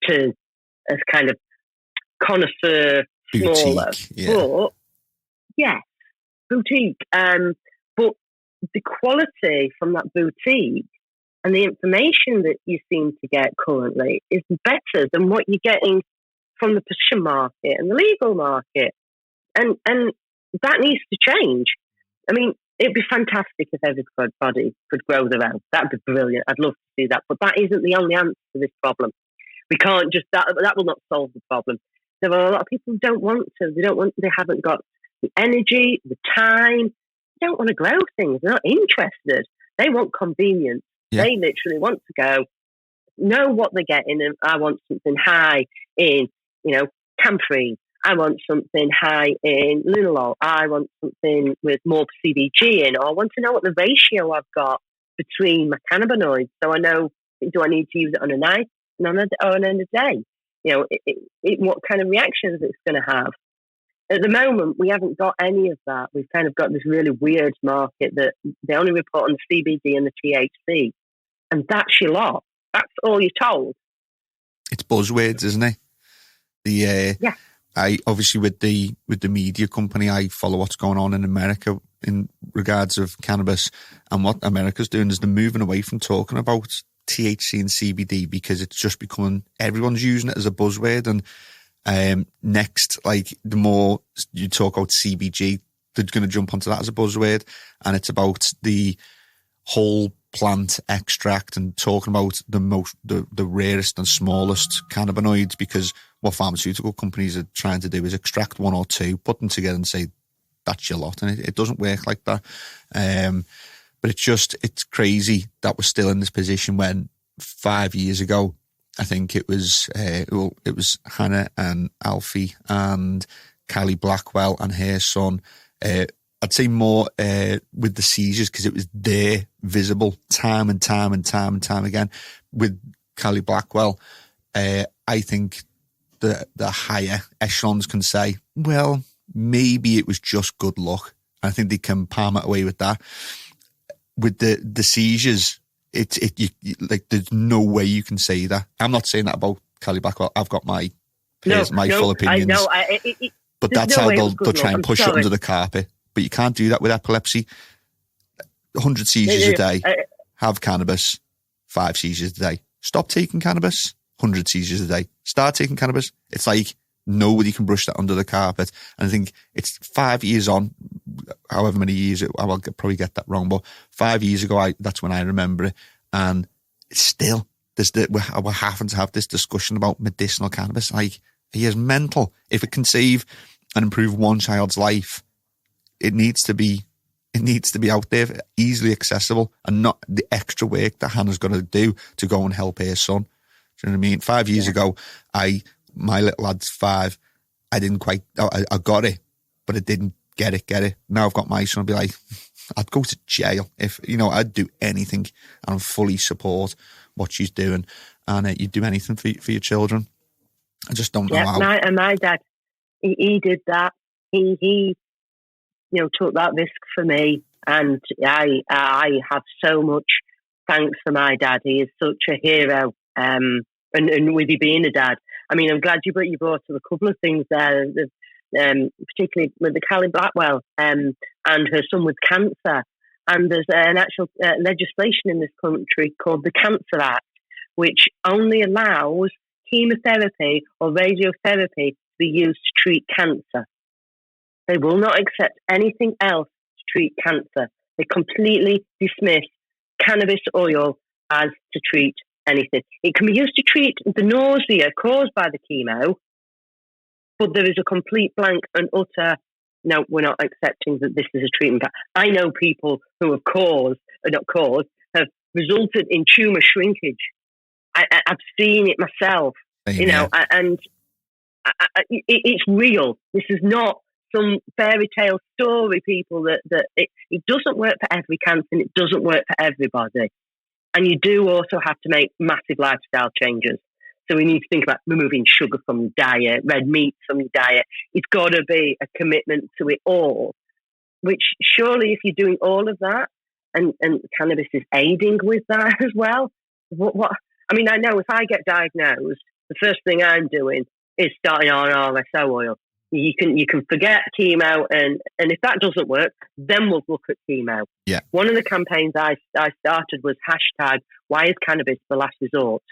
to as kind of connoisseur, boutique, smaller. But, boutique. But the quality from that boutique and the information that you seem to get currently is better than what you're getting from the prescription market and the legal market. And that needs to change. I mean, it'd be fantastic if everybody could grow their own. That'd be brilliant. I'd love to see that. But that isn't the only answer to this problem. We can't just, that will not solve the problem. There are a lot of people who don't want to. They haven't got the energy, the time. They don't want to grow things. They're not interested. They want convenience. Yeah. They literally want to go, know what they're getting, and I want something high in, camphorine. I want something high in linalool. I want something with more CBG in, or I want to know what the ratio I've got between my cannabinoids, so I know, do I need to use it on a night and on a day? What kind of reactions it's going to have. At the moment, we haven't got any of that. We've kind of got this really weird market that they only report on the CBD and the THC. And that's your lot. That's all you're told. It's buzzwords, isn't it? I obviously with the media company, I follow what's going on in America in regards of cannabis, and what America's doing is they're moving away from talking about THC and CBD because it's just becoming, everyone's using it as a buzzword. And next, like, the more you talk about CBG, they're going to jump onto that as a buzzword, and it's about the whole plant extract and talking about the rarest and smallest cannabinoids, because what pharmaceutical companies are trying to do is extract one or two, put them together and say that's your lot, and it doesn't work like that. But it's crazy that we're still in this position when 5 years ago, I think it was Hannah and Alfie and Callie Blackwell and her son. I'd say more with the seizures, because it was there visible time and time again. with Callie Blackwell, I think the higher echelons can say, well, maybe it was just good luck. I think they can palm it away with that. With the seizures, there's no way you can say that. I'm not saying that about Callie Blackwell. I've got my full opinions. But that's how they'll try and push it under the carpet. But you can't do that with epilepsy. 100 seizures a day. Have cannabis. 5 seizures a day. Stop taking cannabis. 100 seizures a day. Start taking cannabis. It's like nobody can brush that under the carpet. And I think it's 5 years on, however many years, I'll probably get that wrong, but 5 years ago, that's when I remember it. And it's still, we're having to have this discussion about medicinal cannabis. Like, he is mental. If it can save and improve one child's life, it needs to be out there, easily accessible, and not the extra work that Hannah's got to do to go and help her son. Do you know what I mean? 5 years ago, my little lad's 5. I got it, but I didn't get it. Now I've got my son. I'd be like, I'd go to jail if, I'd do anything, and I fully support what she's doing. And you'd do anything for your children. I just don't know how. And my dad, he did that. He took that risk for me, and I have so much thanks for my dad. He is such a hero. And with you being a dad, I mean, I'm glad you brought up a couple of things there, particularly with the Callie Blackwell and her son with cancer. And there's an actual legislation in this country called the Cancer Act, which only allows chemotherapy or radiotherapy to be used to treat cancer. They will not accept anything else to treat cancer. They completely dismiss cannabis oil as to treat anything. It can be used to treat the nausea caused by the chemo, but there is a complete blank and utter, no, we're not accepting that this is a treatment. I know people who have have resulted in tumour shrinkage. I've seen it myself, and it's real. This is not some fairy tale story, people, that it doesn't work for every cancer and it doesn't work for everybody. And you do also have to make massive lifestyle changes. So we need to think about removing sugar from your diet, red meat from your diet. It's got to be a commitment to it all, which surely if you're doing all of that, and cannabis is aiding with that as well, what? I mean, I know if I get diagnosed, the first thing I'm doing is starting on RSO oil. You can forget chemo, and if that doesn't work, then we'll look at chemo. Yeah. One of the campaigns I started was hashtag Why is cannabis the last resort?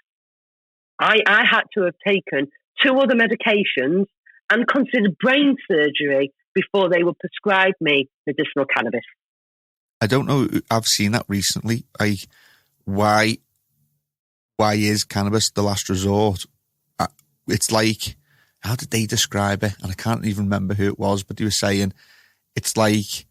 I had to have taken 2 other medications and considered brain surgery before they would prescribe me medicinal cannabis. I don't know. I've seen that recently. Why is cannabis the last resort? It's like, how did they describe it? And I can't even remember who it was, but they were saying it's like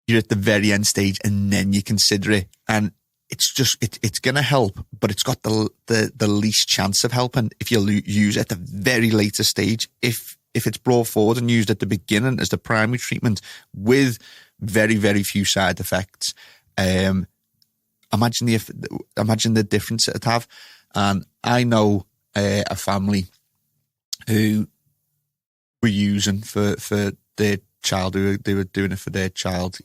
you're at the very end stage and then you consider it. And it's just, it's going to help, but it's got the least chance of helping if you use it at the very later stage. If it's brought forward and used at the beginning as the primary treatment with very, very few side effects, imagine the difference it'd have. And I know a family who were using for their child, they were doing it for their child.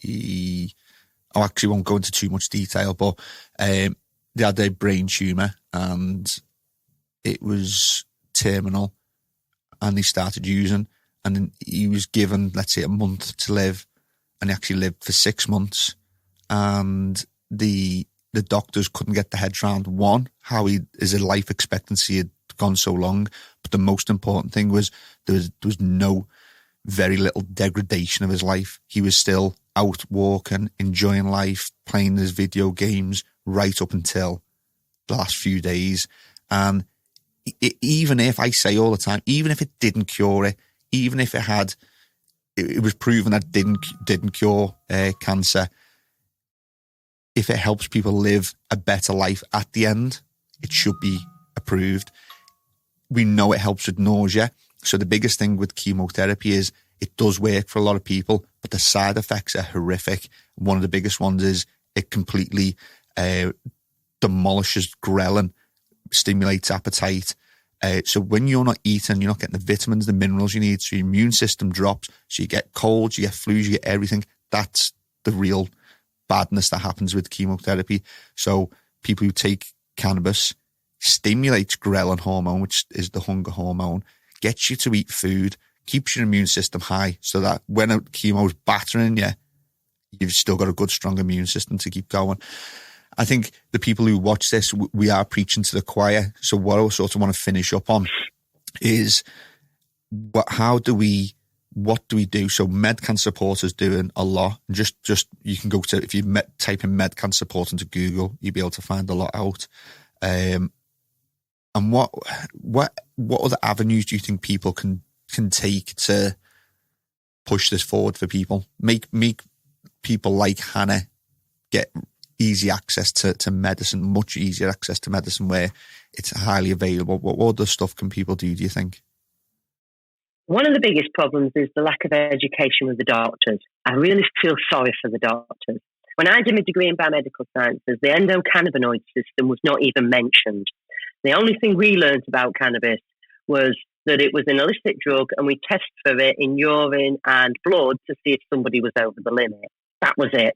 I actually won't go into too much detail, but they had a brain tumour and it was terminal, and they started using, and then he was given, let's say, a month to live, and he actually lived for 6 months, and the doctors couldn't get their heads around, one, how his life expectancy had gone so long, but the most important thing was there was very little degradation of his life. He was still out walking, enjoying life, playing his video games right up until the last few days. And even if, I say all the time, even if it didn't cure it, even if it was proven that it didn't cure cancer, if it helps people live a better life at the end, it should be approved. We know it helps with nausea. So the biggest thing with chemotherapy is it does work for a lot of people, but the side effects are horrific. One of the biggest ones is it completely demolishes ghrelin, stimulates appetite. So when you're not eating, you're not getting the vitamins, the minerals you need, so your immune system drops, so you get colds, you get flus, you get everything. That's the real badness that happens with chemotherapy. So people who take cannabis stimulates ghrelin hormone, which is the hunger hormone, gets you to eat food, keeps your immune system high, so that when a chemo's battering you, you've still got a good, strong immune system to keep going. I think the people who watch this, we are preaching to the choir. So what I sort of want to finish up on is what do we do? So MedCan support is doing a lot. Just you can go to, if you type in MedCan support into Google, you'll be able to find a lot out. And what other avenues do you think people can take to push this forward for people? Make people like Hannah get easy access to medicine, much easier access to medicine where it's highly available. What other stuff can people do you think? One of the biggest problems is the lack of education with the doctors. I really feel sorry for the doctors. When I did my degree in biomedical sciences, the endocannabinoid system was not even mentioned. The only thing we learned about cannabis was that it was an illicit drug and we test for it in urine and blood to see if somebody was over the limit. That was it.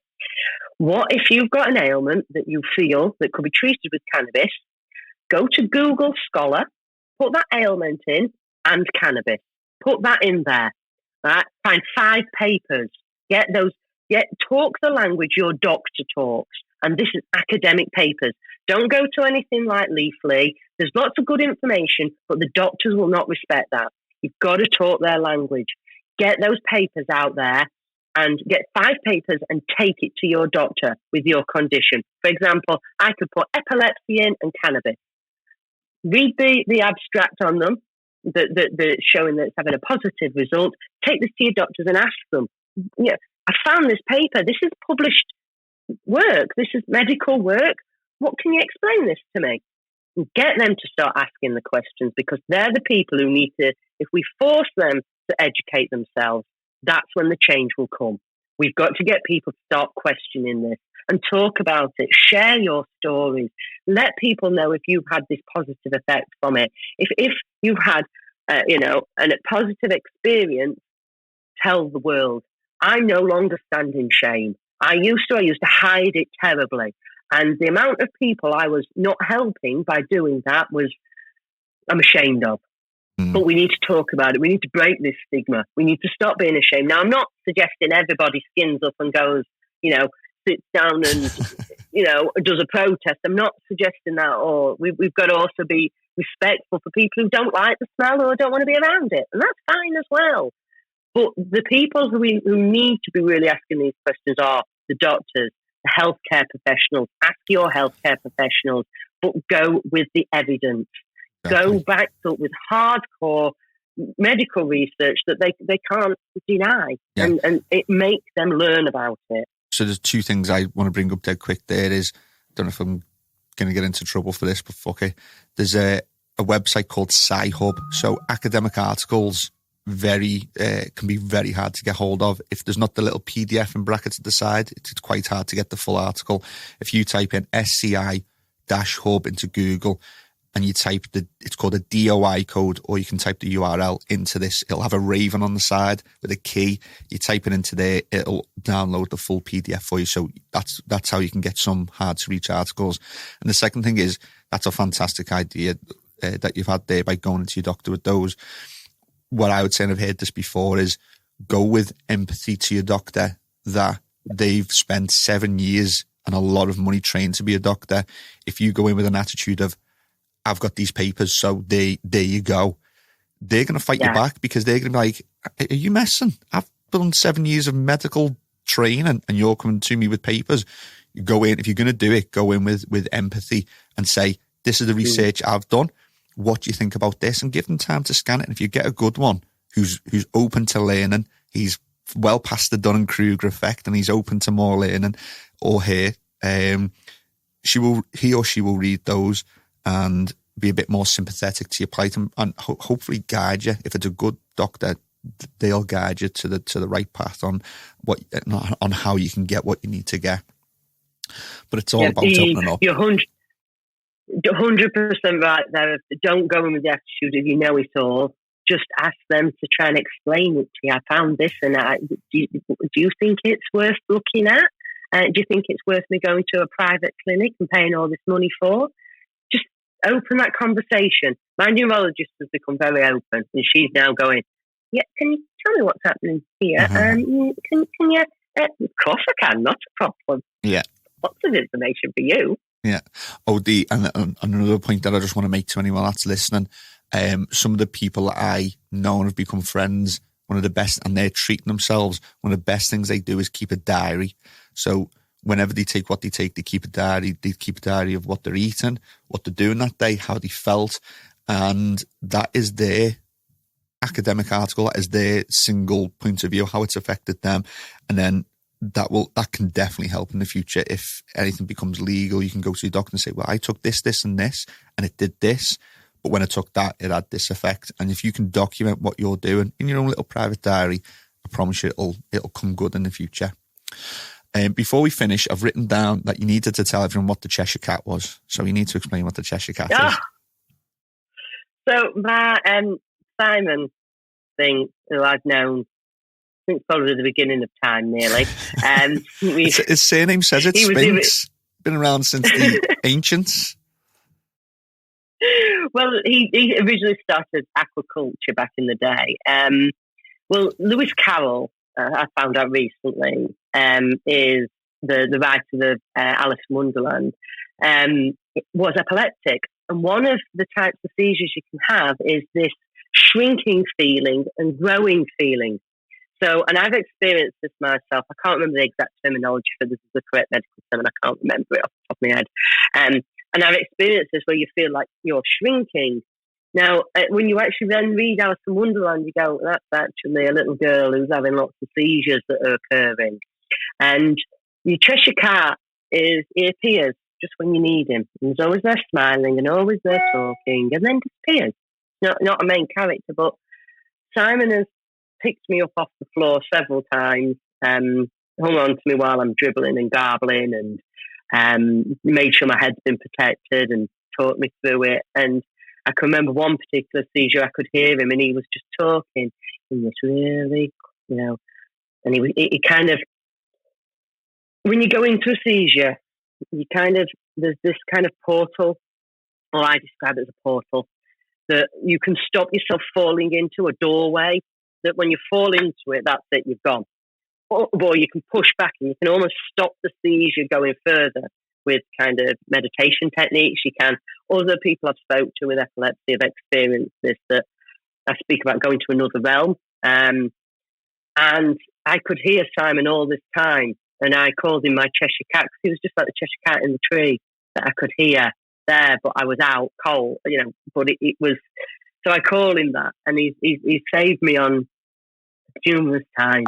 What if you've got an ailment that you feel that could be treated with cannabis? Go to Google Scholar, put that ailment in, and cannabis. Put that in there. Right? Find 5 papers. Talk the language your doctor talks. And this is academic papers. Don't go to anything like Leafly. There's lots of good information, but the doctors will not respect that. You've got to talk their language. Get those papers out there and get 5 papers and take it to your doctor with your condition. For example, I could put epilepsy in and cannabis. Read the abstract on them, the showing that it's having a positive result. Take this to your doctors and ask them, I found this paper. This is published work. This is medical work. What can you explain this to me? And get them to start asking the questions, because they're the people who need to, if we force them to educate themselves, that's when the change will come. We've got to get people to start questioning this and talk about it. Share your stories. Let people know if you've had this positive effect from it. If you've had, a positive experience, tell the world. I no longer stand in shame. I used to hide it terribly. And the amount of people I was not helping by doing that I'm ashamed of. But we need to talk about it. We need to break this stigma. We need to stop being ashamed. Now, I'm not suggesting everybody skins up and goes, sits down and, does a protest. I'm not suggesting that. Or we've got to also be respectful for people who don't like the smell or don't want to be around it. And that's fine as well. But the people who need to be really asking these questions are the doctors, the healthcare professionals. Ask your healthcare professionals, but go with the evidence. Go back with hardcore medical research that they can't deny, and it makes them learn about it. So there's 2 things I want to bring up dead quick. There is, don't know if I'm going to get into trouble for this, but fuck it. There's a website called Sci-Hub. So academic articles can be very hard to get hold of. If there's not the little PDF in brackets at the side, it's quite hard to get the full article. If you type in SCI-Hub into Google, and you type it's called a DOI code, or you can type the URL into this. It'll have a raven on the side with a key. You type it into there, it'll download the full PDF for you. So that's how you can get some hard to reach articles. And the second thing is, that's a fantastic idea that you've had there by going into your doctor with those. What I would say, and I've heard this before, is go with empathy to your doctor that they've spent 7 years and a lot of money trained to be a doctor. If you go in with an attitude of, I've got these papers, so there you go, they're going to fight you back, because they're going to be like, are you messing? I've done 7 years of medical training and you're coming to me with papers. You go in, if you're going to do it, go in with empathy and say, this is the research I've done. What do you think about this? And give them time to scan it. And if you get a good one who's open to learning, he's well past the Dunning-Kruger effect and he's open to more learning, or her, he or she will read those and be a bit more sympathetic to your plight and hopefully guide you. If it's a good doctor, they'll guide you to the right path on how you can get what you need to get. But it's all about opening up. 100% right there. Don't go in with the attitude of you know it all. Just ask them to try and explain it to you. I found this, and do you think it's worth looking at? Do you think it's worth me going to a private clinic and paying all this money for? Just open that conversation. My neurologist has become very open, and she's now going, yeah, can you tell me what's happening here? Can you? Of course I can, not a problem. Yeah. Lots of information for you. Yeah. And another point that I just want to make to anyone that's listening, some of the people that I know and have become friends, one of the best, and they're treating themselves, one of the best things they do is keep a diary. So whenever they take what they take, they keep a diary. They keep a diary of what they're eating, what they're doing that day, how they felt. And that is their academic article, that is their single point of view, how it's affected them. And then that can definitely help in the future. If anything becomes legal, you can go to your doctor and say, well, I took this, this and this, and it did this. But when I took that, it had this effect. And if you can document what you're doing in your own little private diary, I promise you it'll come good in the future. Before we finish, I've written down that you needed to tell everyone what the Cheshire Cat was. So you need to explain what the Cheshire Cat is. So my Simon thing, who I've known since probably the beginning of time, nearly. His surname says it, Sphinx. Been around since the ancients. Well, he originally started aquaculture back in the day. Well, Lewis Carroll, I found out recently, is the writer of Alice in Wonderland, was epileptic. And one of the types of seizures you can have is this shrinking feeling and growing feeling. So, and I've experienced this myself. I can't remember the exact terminology for this is the correct medical term, and I can't remember it off the top of my head. And I've experienced this where you feel like you're shrinking. Now, when you actually then read Alice in Wonderland, you go, that's actually a little girl who's having lots of seizures that are occurring. And your Cheshire Cat he appears just when you need him. He's always there smiling and always there talking, and then disappears. Not a main character, but Simon has picked me up off the floor several times, hung on to me while I'm dribbling and garbling, and made sure my head's been protected and taught me through it. And I can remember one particular seizure, I could hear him and he was just talking in this really, and he kind of, when you go into a seizure, there's this kind of portal, or I describe it as a portal, that you can stop yourself falling into a doorway, that when you fall into it, that's it, you've gone. Or you can push back and you can almost stop the seizure going further with kind of meditation techniques. You can. Other people I've spoke to with epilepsy have experienced this, that I speak about going to another realm. And I could hear Simon all this time, and I called him my Cheshire Cat because he was just like the Cheshire Cat in the tree that I could hear there, but I was out cold, but it was, so I call him that, and he's saved me on numerous times,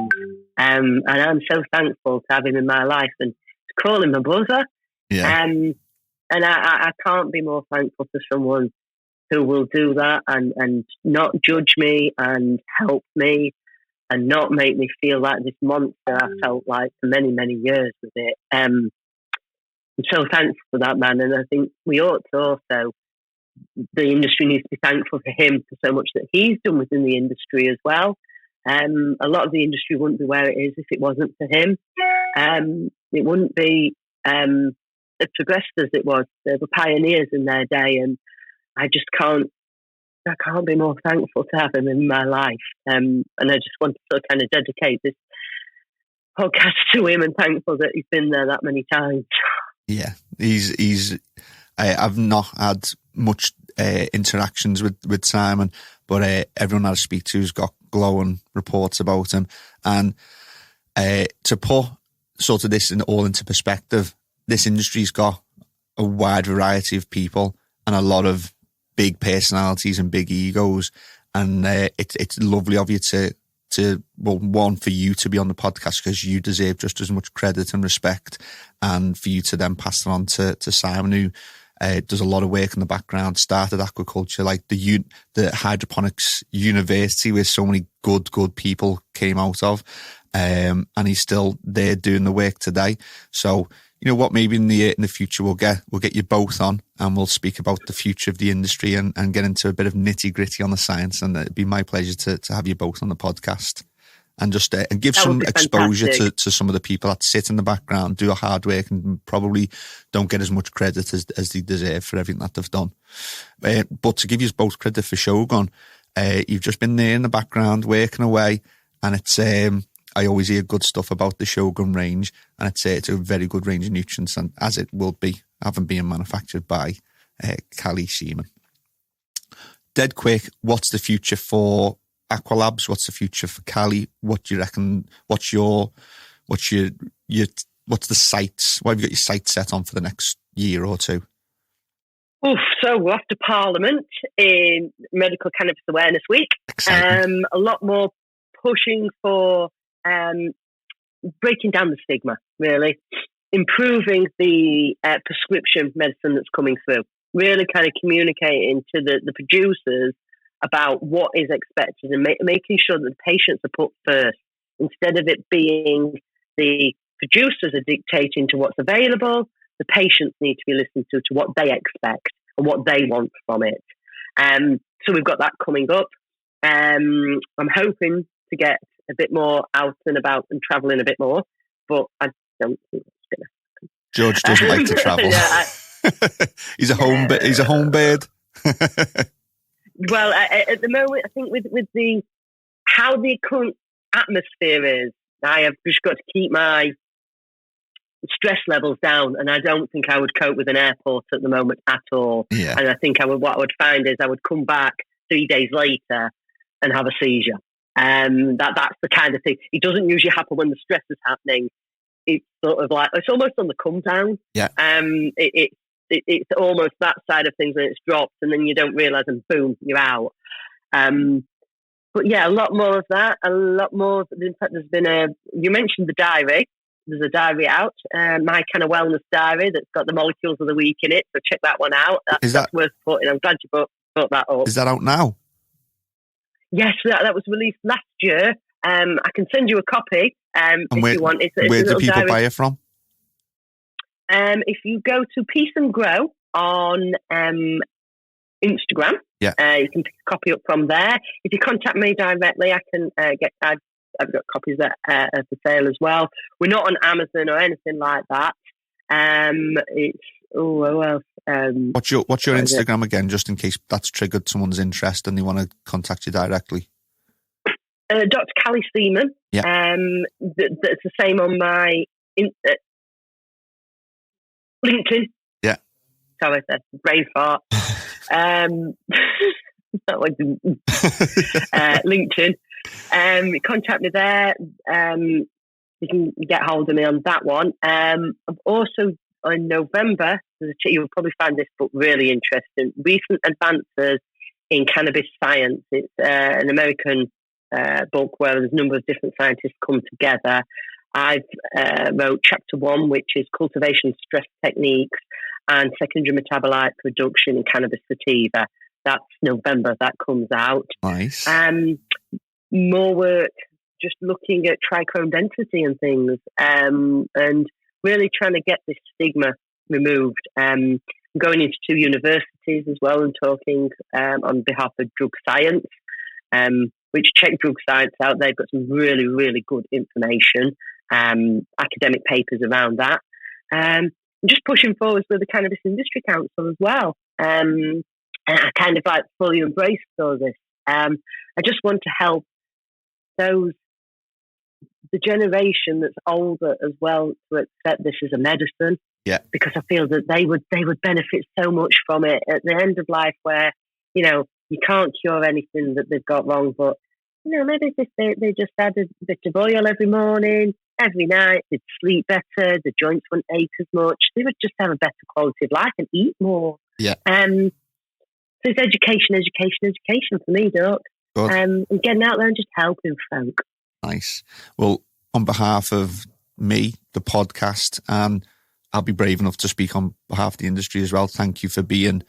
and I'm so thankful to have him in my life and to call him my brother. Yeah. And I can't be more thankful to someone who will do that and not judge me and help me and not make me feel like this monster I felt like for many, many years with it. I'm so thankful for that man, and I think we ought to also, the industry needs to be thankful for him for so much that he's done within the industry as well. A lot of the industry wouldn't be where it is if it wasn't for him. It wouldn't be as progressed as it was. They were pioneers in their day, and I can't be more thankful to have him in my life. And I just want to sort of kind of dedicate this podcast to him, and thankful that he's been there that many times. Yeah, I've not had much interactions with Simon, but everyone I speak to has got glowing reports about him. And to put sort of this all into perspective, this industry's got a wide variety of people and a lot of big personalities and big egos. And it's lovely of you one, for you to be on the podcast, because you deserve just as much credit and respect, and for you to then pass it on to Simon, who does a lot of work in the background, started aquaculture, like the hydroponics university where so many good people came out of, and he's still there doing the work today. So you know what, maybe in the future we'll get you both on and we'll speak about the future of the industry and get into a bit of nitty gritty on the science. And it'd be my pleasure to have you both on the podcast and just and give some exposure to some of the people that sit in the background, do hard work, and probably don't get as much credit as they deserve for everything that they've done. But to give you both credit for Shogun, you've just been there in the background working away, and it's I always hear good stuff about the Shogun range, and I'd say it's a very good range of nutrients, and as it will be, having been manufactured by Callie Seaman. Dead quick, what's the future for Aqualabs? What's the future for Callie? What do you reckon? What's the sights? What have you got your sights set on for the next year or two? So we're off to Parliament in Medical Cannabis Awareness Week. Exciting. A lot more pushing for breaking down the stigma, really, improving the prescription medicine that's coming through, really kind of communicating to the producers about what is expected and making sure that the patients are put first, instead of it being the producers are dictating to what's available. The patients need to be listened to what they expect and what they want from it. So we've got that coming up. I'm hoping to get a bit more out and about and travelling a bit more, but I don't think it's going to happen. George doesn't like to travel. He's a home bird. Well, at the moment, I think with how the current atmosphere is, I have just got to keep my stress levels down, and I don't think I would cope with an airport at the moment at all. Yeah. And I think what I would find is I would come back 3 days later and have a seizure. That's the kind of thing. It doesn't usually happen when the stress is happening. It's sort of like, it's almost on the come down. Yeah. It's almost that side of things when it's dropped, and then you don't realise, and boom, you're out. But yeah, a lot more of that. A lot more. In fact, there's been you mentioned the diary. There's a diary out, My Kind of Wellness Diary, that's got the molecules of the week in it. So check that one out. That's worth putting. I'm glad you brought that up. Is that out now? Yes, that was released last year. I can send you a copy if you want. Where do people buy it from? If you go to Peace and Grow on Instagram, you can pick a copy up from there. If you contact me directly, I can I've got copies that are for sale as well. We're not on Amazon or anything like that. What's your Instagram again, just in case that's triggered someone's interest and they want to contact you directly? Dr. Callie Seaman. Yeah. That's the same on my LinkedIn. Yeah. Sorry, that's brain fart. LinkedIn. Contact me there. You can get hold of me on that one. I've also, in November, you'll probably find this book really interesting. Recent Advances in Cannabis Science. It's an American book where there's a number of different scientists come together. I've wrote chapter 1, which is cultivation stress techniques and secondary metabolite production in cannabis sativa. That's November, that comes out. Nice. More work just looking at trichome density and things, and really trying to get this stigma removed. I'm going into 2 universities as well and talking on behalf of drug science, which check drug science out. They've got some really, really good information, academic papers around that. Just pushing forward with the Cannabis Industry Council as well. And I kind of like fully embraced all this. I just want to help the generation that's older as well to accept this as a medicine. Yeah. Because I feel that they would benefit so much from it at the end of life, where, you know, you can't cure anything that they've got wrong, but, you know, maybe if they just had a bit of oil every morning, every night, they'd sleep better, the joints wouldn't ache as much, they would just have a better quality of life and eat more. Yeah. So it's education for me, Doc. And getting out there and just helping folk. Nice. Well, on behalf of me, the podcast, and I'll be brave enough to speak on behalf of the industry as well, thank you for being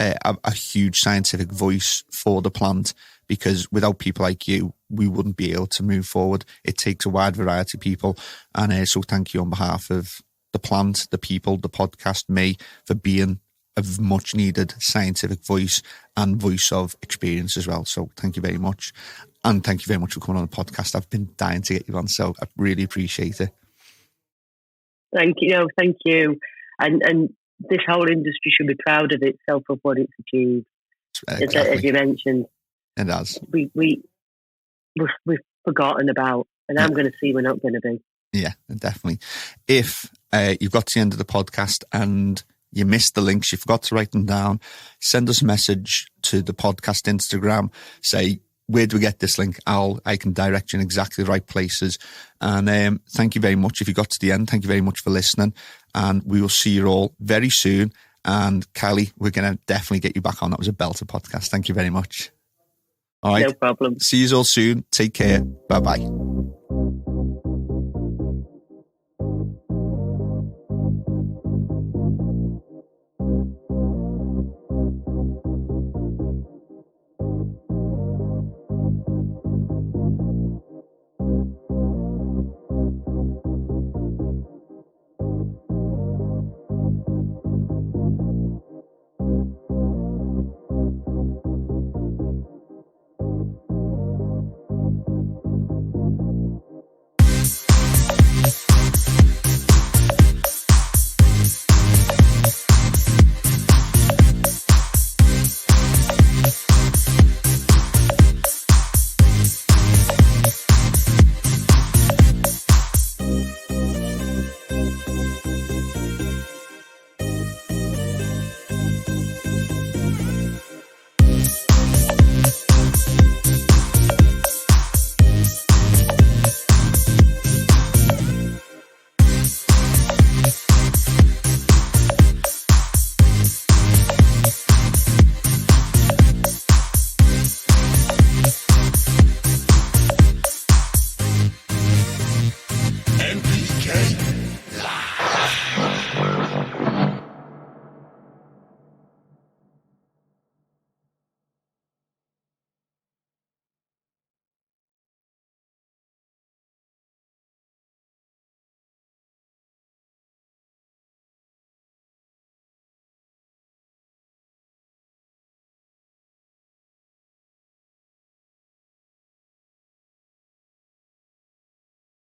a huge scientific voice for the plant, because without people like you, we wouldn't be able to move forward. It takes a wide variety of people. And so thank you on behalf of the the plant, the people, the podcast, me, for being a much needed scientific voice and voice of experience as well. So thank you very much. And thank you very much for coming on the podcast. I've been dying to get you on, so I really appreciate it. Thank you. No, thank you. And this whole industry should be proud of itself of what it's achieved. Exactly. As you mentioned, it has. We've forgotten about, and I'm going to see we're not going to be. Yeah, definitely. If you've got to the end of the podcast and you missed the links, you forgot to write them down, send us a message to the podcast Instagram. Say, where do we get this link? I can direct you in exactly the right places. And thank you very much. If you got to the end, thank you very much for listening. And we will see you all very soon. And Callie, we're going to definitely get you back on. That was a belter podcast. Thank you very much. All right. No problem. See you all soon. Take care. Bye-bye.